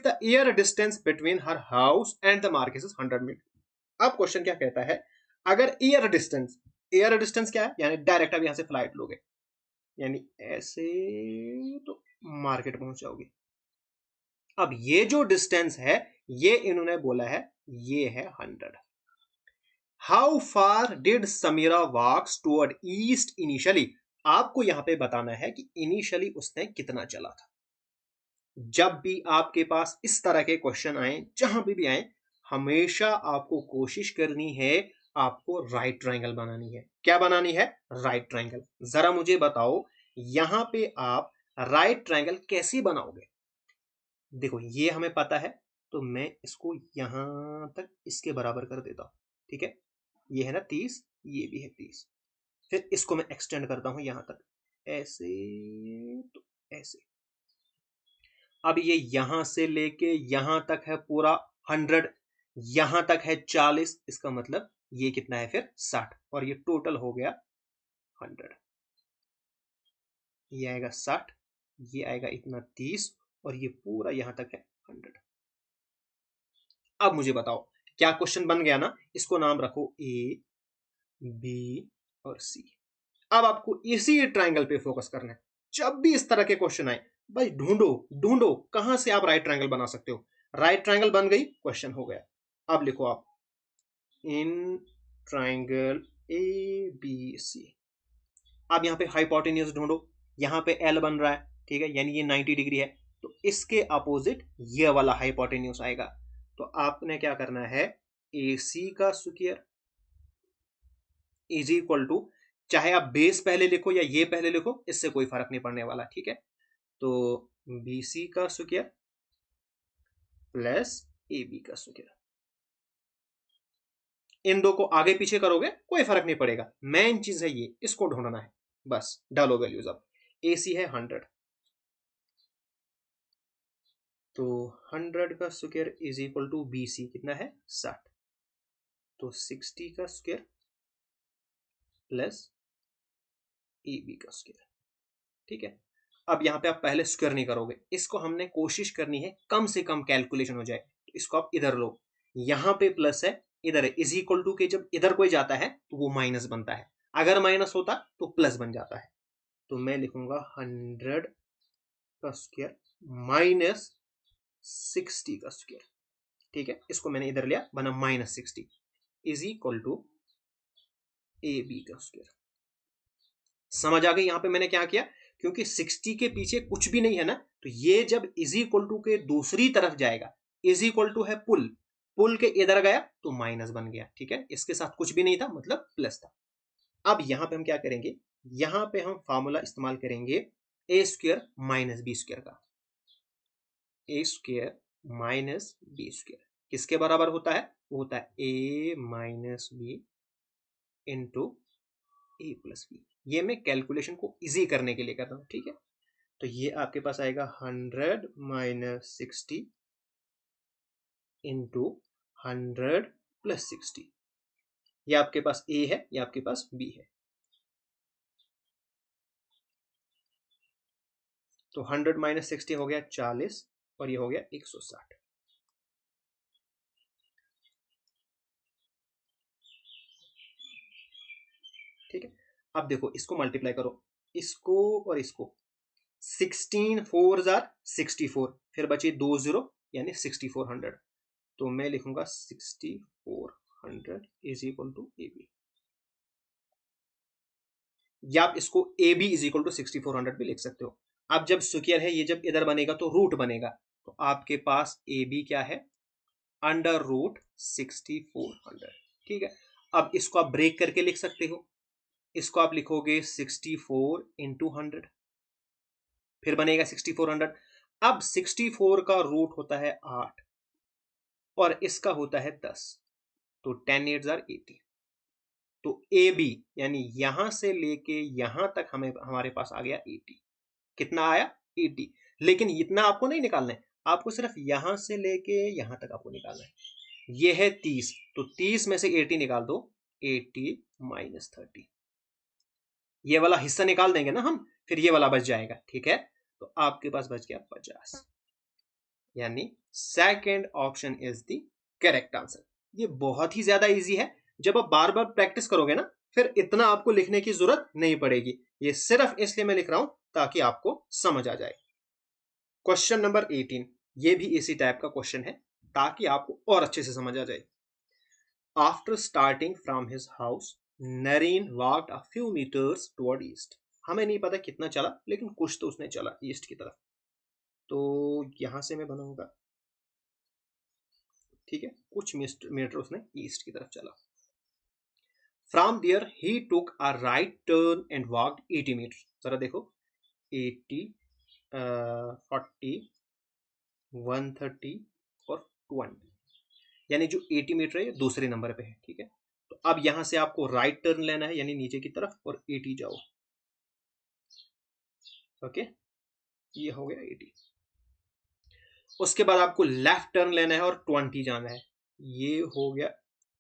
the air distance between her house and the market is 100 meter. अब क्वेश्चन क्या कहता है, अगर एयर डिस्टेंस क्या है, यानी डायरेक्ट आप यहां से फ्लाइट लोगे, यानी ऐसे, तो मार्केट पहुंच जाओगे। अब ये जो डिस्टेंस है, ये इन्होंने बोला है, ये है 100। How far did Sameera walks toward east initially, आपको यहां पे बताना है कि इनिशियली उसने कितना चला था। जब भी आपके पास इस तरह के क्वेश्चन आए, जहां भी आए, हमेशा आपको कोशिश करनी है, आपको राइट ट्रायंगल बनानी है। क्या बनानी है, राइट ट्रायंगल। जरा मुझे बताओ यहां पे आप राइट ट्रायंगल कैसे बनाओगे। देखो ये हमें पता है, तो मैं इसको यहां तक इसके बराबर कर देता हूं, ठीक है। ये है ना 30, ये भी है 30, फिर इसको मैं एक्सटेंड करता हूं यहां तक, ऐसे, तो ऐसे। अब ये यहां से लेके यहां तक है पूरा 100, यहां तक है 40, इसका मतलब ये कितना है फिर 60, और ये टोटल हो गया 100। ये आएगा 60, ये आएगा इतना 30, और ये पूरा यहां तक है 100। अब मुझे बताओ क्या क्वेश्चन बन गया ना, इसको नाम रखो ए बी और सी। अब आपको इसी ट्राइंगल पे फोकस करना है। जब भी इस तरह के क्वेश्चन आए भाई ढूंढो ढूंढो कहां से आप राइट ट्राइंगल बना सकते हो। राइट ट्राइंगल बन गई, क्वेश्चन हो गया। अब लिखो आप इन ट्राइंगल ए बी सी। अब यहाँ पे हाइपोटेन्यूज ढूंढो, यहाँ पे एल बन रहा है, ठीक है, यानी ये 90 डिग्री है, तो इसके अपोजिट ये वाला हाइपोटेन्यूज आएगा। तो आपने क्या करना है, ए सी का स्क्वायर इज इक्वल टू, चाहे आप बेस पहले लिखो या ये पहले लिखो, इससे कोई फर्क नहीं पड़ने वाला, ठीक है। तो बी सी का स्क्वायर प्लस ए बी का स्क्वायर, इन दो को आगे पीछे करोगे कोई फर्क नहीं पड़ेगा, मेन चीज है ये, इसको ढूंढना है बस। डालो वैल्यूज। अब ए सी है 100, तो 100 का square is equal to B C कितना है 60, तो 60 का स्क्वायर प्लस ए बी का स्क्वायर, ठीक है। अब यहाँ पे आप पहले स्क्वायर नहीं करोगे, इसको हमने कोशिश करनी है कम से कम कैलकुलेशन हो जाए, तो इसको आप इधर लो, यहाँ पे प्लस है, इधर है, इज इक्वल टू के जब इधर कोई जाता है तो वो माइनस बनता है, अगर माइनस होता तो प्लस बन जाता है। तो मैं लिखूंगा 100 का स्क्वायर माइनस 60 का स्क्वायर, ठीक है, इसको मैंने इधर लिया, बना -60 is equal to A B का स्क्वायर। समझ आ गई यहाँ पे मैंने क्या किया, क्योंकि 60 के पीछे कुछ भी नहीं है ना, तो ये जब इज इक्वल टू के दूसरी तरफ जाएगा, इज इक्वल टू है पुल, पुल के इधर गया तो माइनस बन गया, ठीक है, इसके साथ कुछ भी नहीं था मतलब प्लस था। अब यहां पे हम क्या करेंगे, यहां पे हम फॉर्मूला इस्तेमाल करेंगे ए स्क्वायर माइनस बी स्क्वायर का। ए स्क्वायर माइनस बी स्क्वायर किसके बराबर होता है, वो होता है ए minus B into A plus B. ये मैं कैलकुलेशन को इजी करने के लिए कर रहा हूं, ठीक है। तो ये आपके पास आएगा 100 माइनस 60 इंटू 100 प्लस 60। ये आपके पास ए है, ये आपके पास बी है। तो 100 माइनस 60 हो गया 40 और ये हो गया 160। ठीक है, अब देखो इसको मल्टीप्लाई करो, इसको और इसको, 16 4 जार 64, फिर बचे 2 जीरो यानी 6400। तो मैं लिखूंगा 6400 is equal to A B, या आप इसको A B is equal to 6400 भी लिख सकते हो। अब जब स्क्वायर है ये जब इधर बनेगा तो रूट बनेगा, तो आपके पास ए बी क्या है, अंडर रूट 6400, ठीक है। अब इसको आप ब्रेक करके लिख सकते हो, इसको आप लिखोगे 64 इंटू 100, फिर बनेगा 6400। अब 64 का रूट होता है 8 और इसका होता है 10, तो 10 8 जार 80। तो ए बी यानी यहां से लेके यहां तक हमें हमारे पास आ गया 80। कितना आया 80, लेकिन इतना आपको नहीं निकालना है, आपको सिर्फ यहां से लेके यहां तक आपको निकालना है। ये है 30, तो 30 में से 80 निकाल दो, 80 माइनस 30, ये वाला हिस्सा निकाल देंगे ना हम, फिर ये वाला बच जाएगा, ठीक है। तो आपके पास बच गया 50, यानी second option is the correct answer. ये बहुत ही ज्यादा इजी है, जब आप बार बार प्रैक्टिस करोगे ना फिर इतना आपको लिखने की जरूरत नहीं पड़ेगी। ये सिर्फ इसलिए मैं लिख रहा हूं ताकि आपको समझ आ जाए। क्वेश्चन नंबर 18, ये भी इसी टाइप का क्वेश्चन है ताकि आपको और अच्छे से समझ आ जाए। After starting from his house Nareen walked a few meters toward east. हमें नहीं पता कितना चला लेकिन कुछ तो उसने चला ईस्ट की तरफ, तो यहां से मैं बनाऊंगा, ठीक है, कुछ मीटर उसने ईस्ट की तरफ चला। From there he took a right turn and walked 80 meter. जरा देखो 80 40 130 और 20, यानी जो 80 मीटर है ये दूसरे नंबर पे है, ठीक है। तो अब यहां से आपको राइट टर्न लेना है यानी नीचे की तरफ और 80 जाओ, ओके, ये हो गया 80। उसके बाद आपको लेफ्ट टर्न लेना है और 20 जाना है, ये हो गया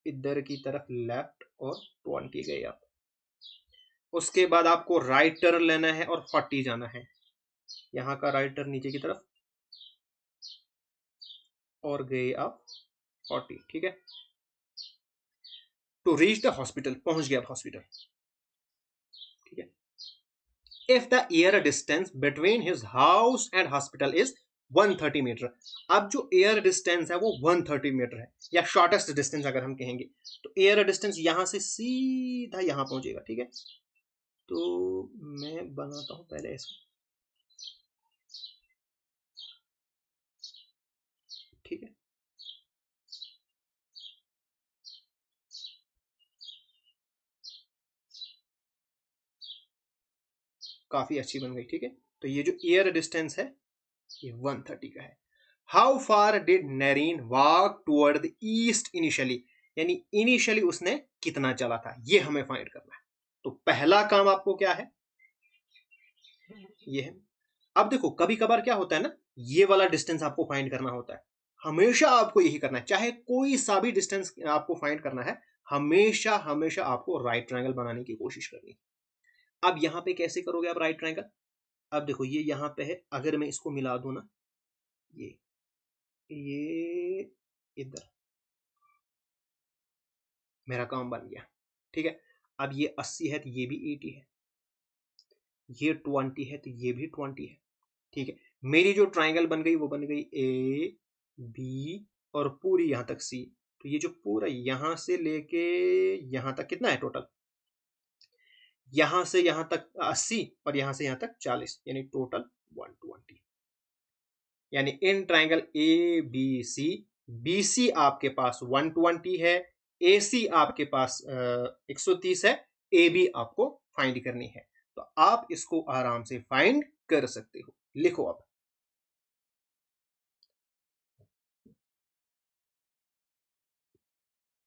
इधर की तरफ लेफ्ट और 20 गए आप। उसके बाद आपको राइट टर्न लेना है और 40 जाना है, यहां का राइट टर्न नीचे की तरफ और गए आप 40, ठीक है। टू रीच द हॉस्पिटल, पहुंच गया हॉस्पिटल, ठीक है। If the air distance between his house and hospital is 130 meter, अब जो एयर डिस्टेंस है वो 130 मीटर है, या शॉर्टेस्ट डिस्टेंस अगर हम कहेंगे, तो एयर डिस्टेंस यहां से सीधा यहां पहुंचेगा, ठीक है। तो मैं बनाता हूं पहले इसको, ठीक है। काफी अच्छी बन गई, ठीक है। तो ये जो एयर डिस्टेंस है ये 130 का है। How far did Narine walk toward the east initially, यानी इनिशियली उसने कितना चला था, ये हमें फाइंड करना है। तो पहला काम आपको क्या है, ये है। अब देखो कभी कभार क्या होता है ना, ये वाला डिस्टेंस आपको फाइंड करना होता है, हमेशा आपको यही करना है, चाहे कोई सा भी डिस्टेंस आपको फाइंड करना है, हमेशा हमेशा आपको राइट ट्रायंगल बनाने की कोशिश करनी है। अब यहां पे कैसे करोगे आप राइट ट्रायंगल, अब देखो ये यहां पे है, अगर मैं इसको मिला दूं ना, ये इधर, मेरा काम बन गया, ठीक है। अब ये 80 है तो ये भी 80 है, ये 20 है तो ये भी 20 है, ठीक है। मेरी जो ट्राइंगल बन गई वो बन गई ए बी और पूरी यहां तक सी। तो ये जो पूरा यहां से लेके यहां तक कितना है टोटल, यहां से यहां तक 80 और यहां से यहां तक 40, यानी टोटल 120। यानी in triangle A B C, B C आपके पास 120 है, ए सी आपके पास 130 है, ए बी आपको फाइंड करनी है। तो आप इसको आराम से फाइंड कर सकते हो, लिखो अब।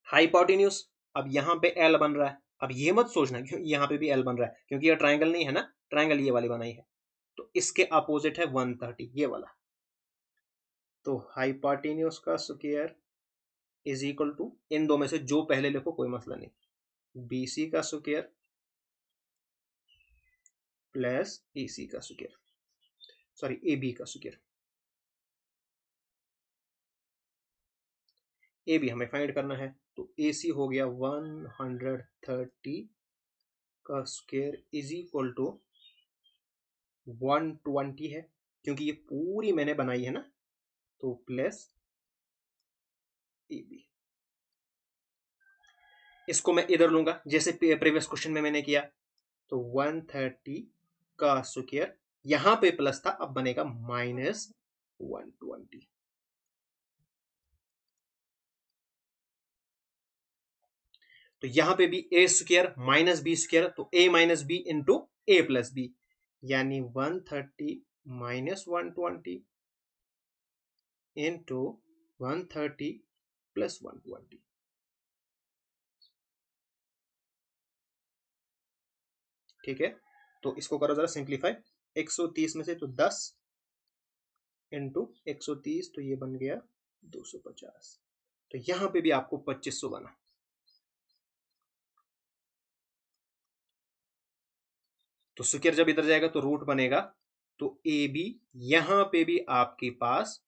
हाइपोटेन्यूज, अब यहां पे एल बन रहा है, अब ये मत सोचना क्यों यहां पे भी एल बन रहा है, क्योंकि ये ट्राइंगल नहीं है ना, ट्राइंगल ये वाली बनाई है, तो इसके अपोजिट है 130, ये वाला। तो हाइपोटेन्यूज का स्क्वायर इज इक्वल टू, इन दो में से जो पहले लिखो कोई मसला नहीं, बीसी का स्क्वायर प्लस एसी का स्क्वायर, सॉरी ए बी का स्क्वायर। ए बी हमें फाइंड करना है, तो ए सी हो गया 130 का स्क्वायर इज इक्वल टू 120 है, क्योंकि ये पूरी मैंने बनाई है ना, तो प्लस ए बी। इसको मैं इधर लूंगा जैसे प्रीवियस क्वेश्चन में मैंने किया, तो 130 का स्क्वायर यहां पे प्लस था, अब बनेगा माइनस 120। तो यहां पे भी ए स्क्वायर माइनस बी स्क्वायर, तो ए minus B into A plus B, यानी 130 माइनस 120 इंटू 130 प्लस 120। ठीक है, तो इसको करो जरा सिंप्लीफाई, 130 में से तो 10 इंटू 130, तो ये बन गया 250। तो यहां पे भी आपको 2500 बना। तो स्क्वायर जब इधर जाएगा तो रूट बनेगा, तो ए बी यहां पे भी आपके पास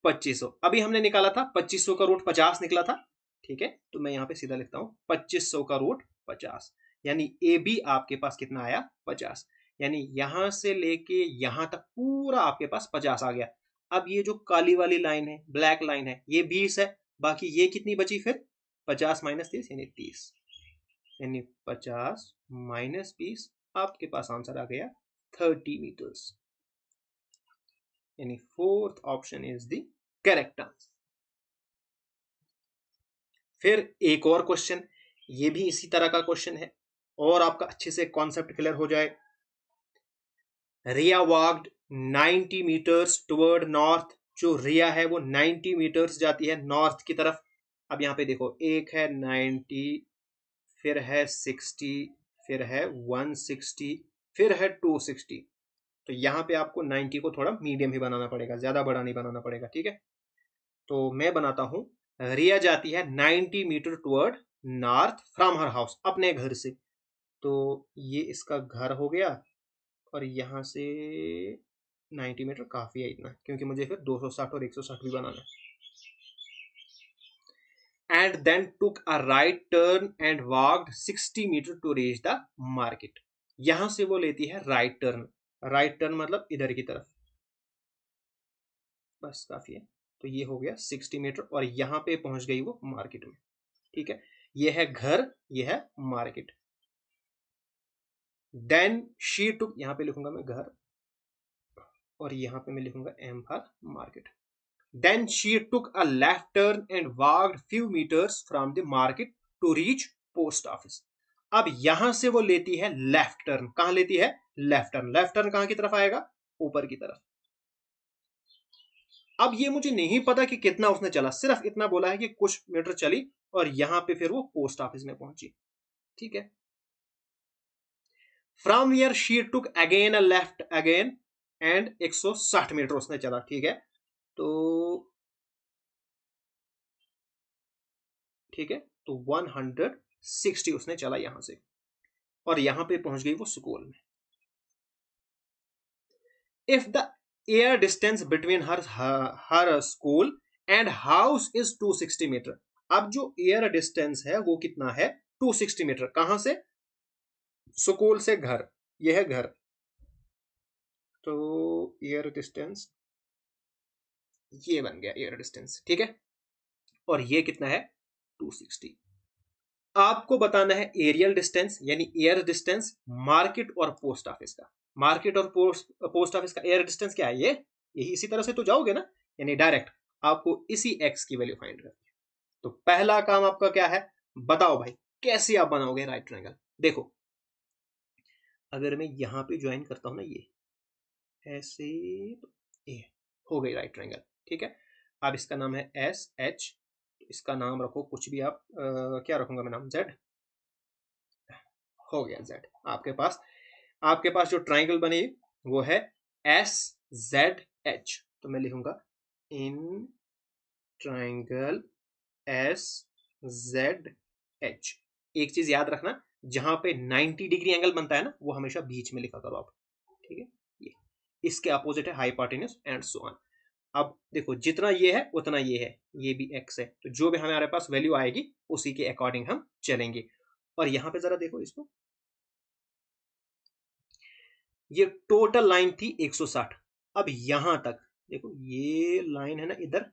2500, अभी हमने निकाला था 2500 का रूट 50 निकला था, ठीक है। तो मैं यहां पे सीधा लिखता हूं 2500 का रूट 50, यानी ए बी आपके पास कितना आया 50, यानी यहां से लेके यहां तक पूरा आपके पास 50 आ गया। अब ये जो काली वाली लाइन है, ब्लैक लाइन है, ये 20 है, बाकी ये कितनी बची फिर, 50 माइनस 30 यानी 30, यानी 50 माइनस 20, आपके पास आंसर आ गया 30 मीटर्स, यानी fourth option is the correct answer. फिर एक और क्वेश्चन, ये भी इसी तरह का क्वेश्चन है, और आपका अच्छे से कॉन्सेप्ट क्लियर हो जाए। रिया वॉक्ड 90 मीटर्स टुवर्ड नॉर्थ, जो रिया है वो 90 मीटर्स जाती है नॉर्थ की तरफ। अब यहां पे देखो, एक है 90, फिर है 60, फिर है 160, फिर है 260। तो यहां पे आपको 90 को थोड़ा मीडियम ही बनाना पड़ेगा, ज्यादा बड़ा नहीं बनाना पड़ेगा, ठीक है। तो मैं बनाता हूं, रिया जाती है 90 meter toward north from her house, अपने घर से। तो ये इसका घर हो गया, और यहां से 90 मीटर काफी है इतना, क्योंकि मुझे फिर 260 और 160 भी बनाना है। and then took a right turn and walked 60 meter to reach the market. यहां से वो लेती है राइट टर्न, राइट टर्न मतलब इधर की तरफ, बस काफी है। तो ये हो गया 60 मीटर और यहां पे पहुंच गई वो मार्केट में, ठीक है। ये है घर, ये है मार्केट। देन शी टुक, यहां पे लिखूंगा मैं घर और यहां पे मैं लिखूंगा M for market. Then she took a left turn and walked few meters from the market to reach post office. अब यहां से वो लेती है लेफ्ट टर्न, कहां लेती है? Left turn. लेफ्ट टर्न कहां की तरफ आएगा? ऊपर की तरफ। अब ये मुझे नहीं पता कि कितना उसने चला, सिर्फ इतना बोला है कि कुछ मीटर चली और यहां पे फिर वो पोस्ट ऑफिस में पहुंची, ठीक है। From here she took again a left again and 160 meter उसने चला, ठीक है। तो ठीक है, तो 160 उसने चला यहां से और यहां पे पहुंच गई वो स्कूल में। If the air distance between her school and house is 260 meter. अब जो एयर डिस्टेंस है वो कितना है? 260 मीटर। कहां से? स्कूल से घर, ये है घर। तो एयर डिस्टेंस ये बन गया एयर डिस्टेंस, ठीक है। और ये कितना है? 260। आपको बताना है एरियल डिस्टेंस यानी एयर डिस्टेंस मार्केट और पोस्ट ऑफिस का। मार्केट और पोस्ट ऑफिस का एयर डिस्टेंस क्या है? ये यही, इसी तरह से तो जाओगे ना, यानी डायरेक्ट आपको इसी एक्स की वैल्यू फाइंड करनी है। तो पहला काम आपका क्या है? बताओ भाई, कैसे आप बनाओगे राइट ट्रायंगल? देखो, अगर मैं यहां पे ज्वाइन करता हूं ना, ये ऐसे, तो ये हो गई राइट ट्रायंगल, ठीक है। अब इसका नाम है एस एच, इसका नाम रखो कुछ भी आप, क्या रखूंगा मैं नाम? जेड। हो गया जेड। आपके पास जो ट्राइंगल बनी वो है एस जेड एच। तो मैं लिखूंगा in triangle S Z H. एक चीज याद रखना, जहां पे 90 डिग्री एंगल बनता है ना, वो हमेशा बीच में लिखा करो आप, ठीक है। ये इसके अपोजिट है हाइपोटेन्यूज एंड सो ऑन। अब देखो, जितना ये है उतना ये है, ये भी एक्स है, तो जो भी हमारे पास वैल्यू आएगी उसी के अकॉर्डिंग हम चलेंगे। और यहां पे जरा देखो इसको, ये टोटल लाइन थी 160। अब यहां तक देखो, ये लाइन है ना इधर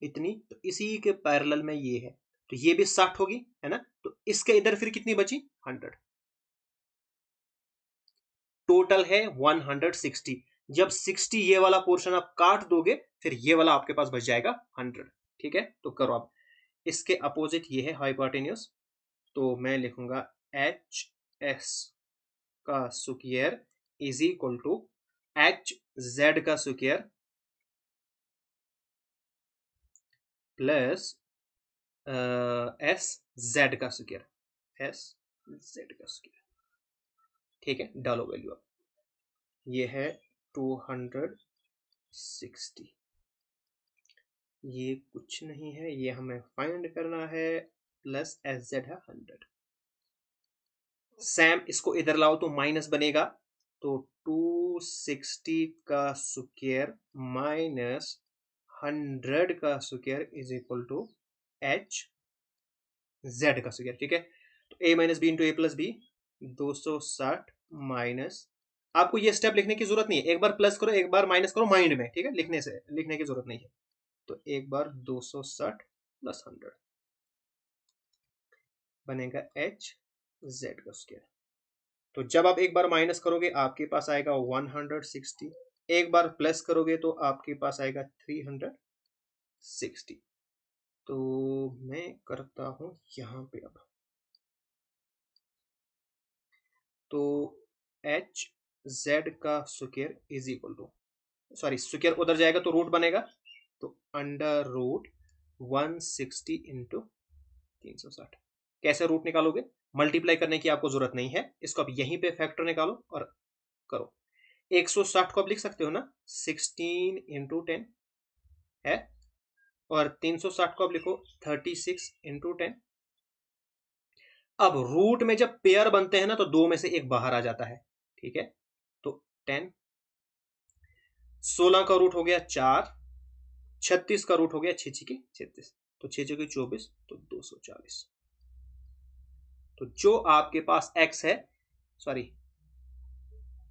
इतनी, तो इसी के पैरेलल में ये है, तो ये भी 60 होगी, है ना। तो इसके इधर फिर कितनी बची? 100। टोटल है 160। जब 60 ये वाला पोर्शन आप काट दोगे, फिर ये वाला आपके पास बच जाएगा 100, ठीक है। तो करो अब, इसके अपोजिट ये है हाइपोटेन्यूज, तो मैं लिखूंगा एच एस का square is equal to H Z का स्क्वायर प्लस एस जेड का स्क्वायर, एस जेड का स्क्वायर, ठीक है। डालो वैल्यू अब, ये है 260, ये कुछ नहीं है, ये हमें फाइंड करना है, प्लस एस जेड है 100। सैम इसको इधर लाओ तो माइनस बनेगा, तो 260 का स्क्वायर माइनस 100 का square is equal to H Z का स्क्वायर, ठीक है। तो a minus B into A plus B, 260 minus, आपको ये स्टेप लिखने की जरूरत नहीं है, एक बार प्लस करो एक बार माइनस करो माइंड में, ठीक है। लिखने की जरूरत नहीं है। तो एक बार 260 प्लस 100 बनेगा एच जेड का स्क्वायर। तो जब आप एक बार माइनस करोगे आपके पास आएगा 160, एक बार प्लस करोगे तो आपके पास आएगा 360। तो मैं करता हूं यहां पे अब, तो एच जेड का square is equal to, sorry square उधर जाएगा तो रूट बनेगा, तो अंडर रूट 160 इंटू 360। कैसे रूट निकालोगे? मल्टीप्लाई करने की आपको जरूरत नहीं है, इसको आप यहीं पे फैक्टर निकालो और करो। 160 को आप लिख सकते हो ना 16 इंटू 10 है, और 360 को आप लिखो 36 इंटू 10। अब रूट में जब पेयर बनते हैं ना, तो दो में से एक बाहर आ जाता है, ठीक है। तो 10, 16 का रूट हो गया 4, 36 का रूट हो गया 6 6 36। तो 6 जगह 24 तो 240। तो जो आपके पास x है, सॉरी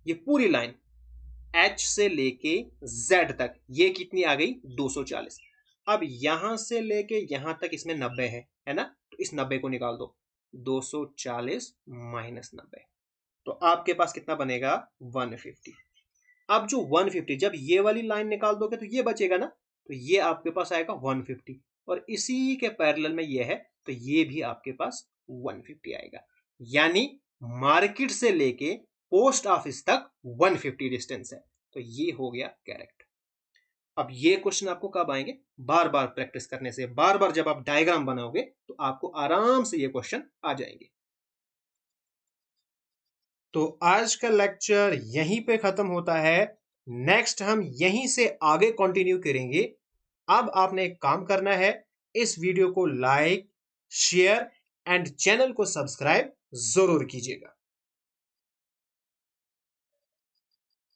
ये पूरी लाइन h से लेके z तक ये कितनी आ गई 240। अब यहां से लेके यहां तक इसमें 90 है ना, तो इस 90 को निकाल दो, 240 माइनस 90, तो आपके पास कितना बनेगा 150। अब जो 150 जब ये वाली लाइन निकाल दोगे तो ये बचेगा ना, तो ये आपके पास आएगा 150 और इसी के पैरेलल में ये है तो ये भी आपके पास 150 आएगा। यानी मार्केट से लेके पोस्ट ऑफिस तक 150 डिस्टेंस है, तो ये हो गया करेक्ट। अब ये क्वेश्चन आपको कब आएंगे, बार बार प्रैक्टिस करने से, बार बार जब आप डायग्राम बनाओगे तो आपको आराम से ये क्वेश्चन आ जाएंगे। तो आज का लेक्चर यहीं पे खत्म होता है। नेक्स्ट हम यहीं से आगे कंटिन्यू करेंगे। अब आपने एक काम करना है, इस वीडियो को लाइक, शेयर एंड चैनल को सब्सक्राइब जरूर कीजिएगा।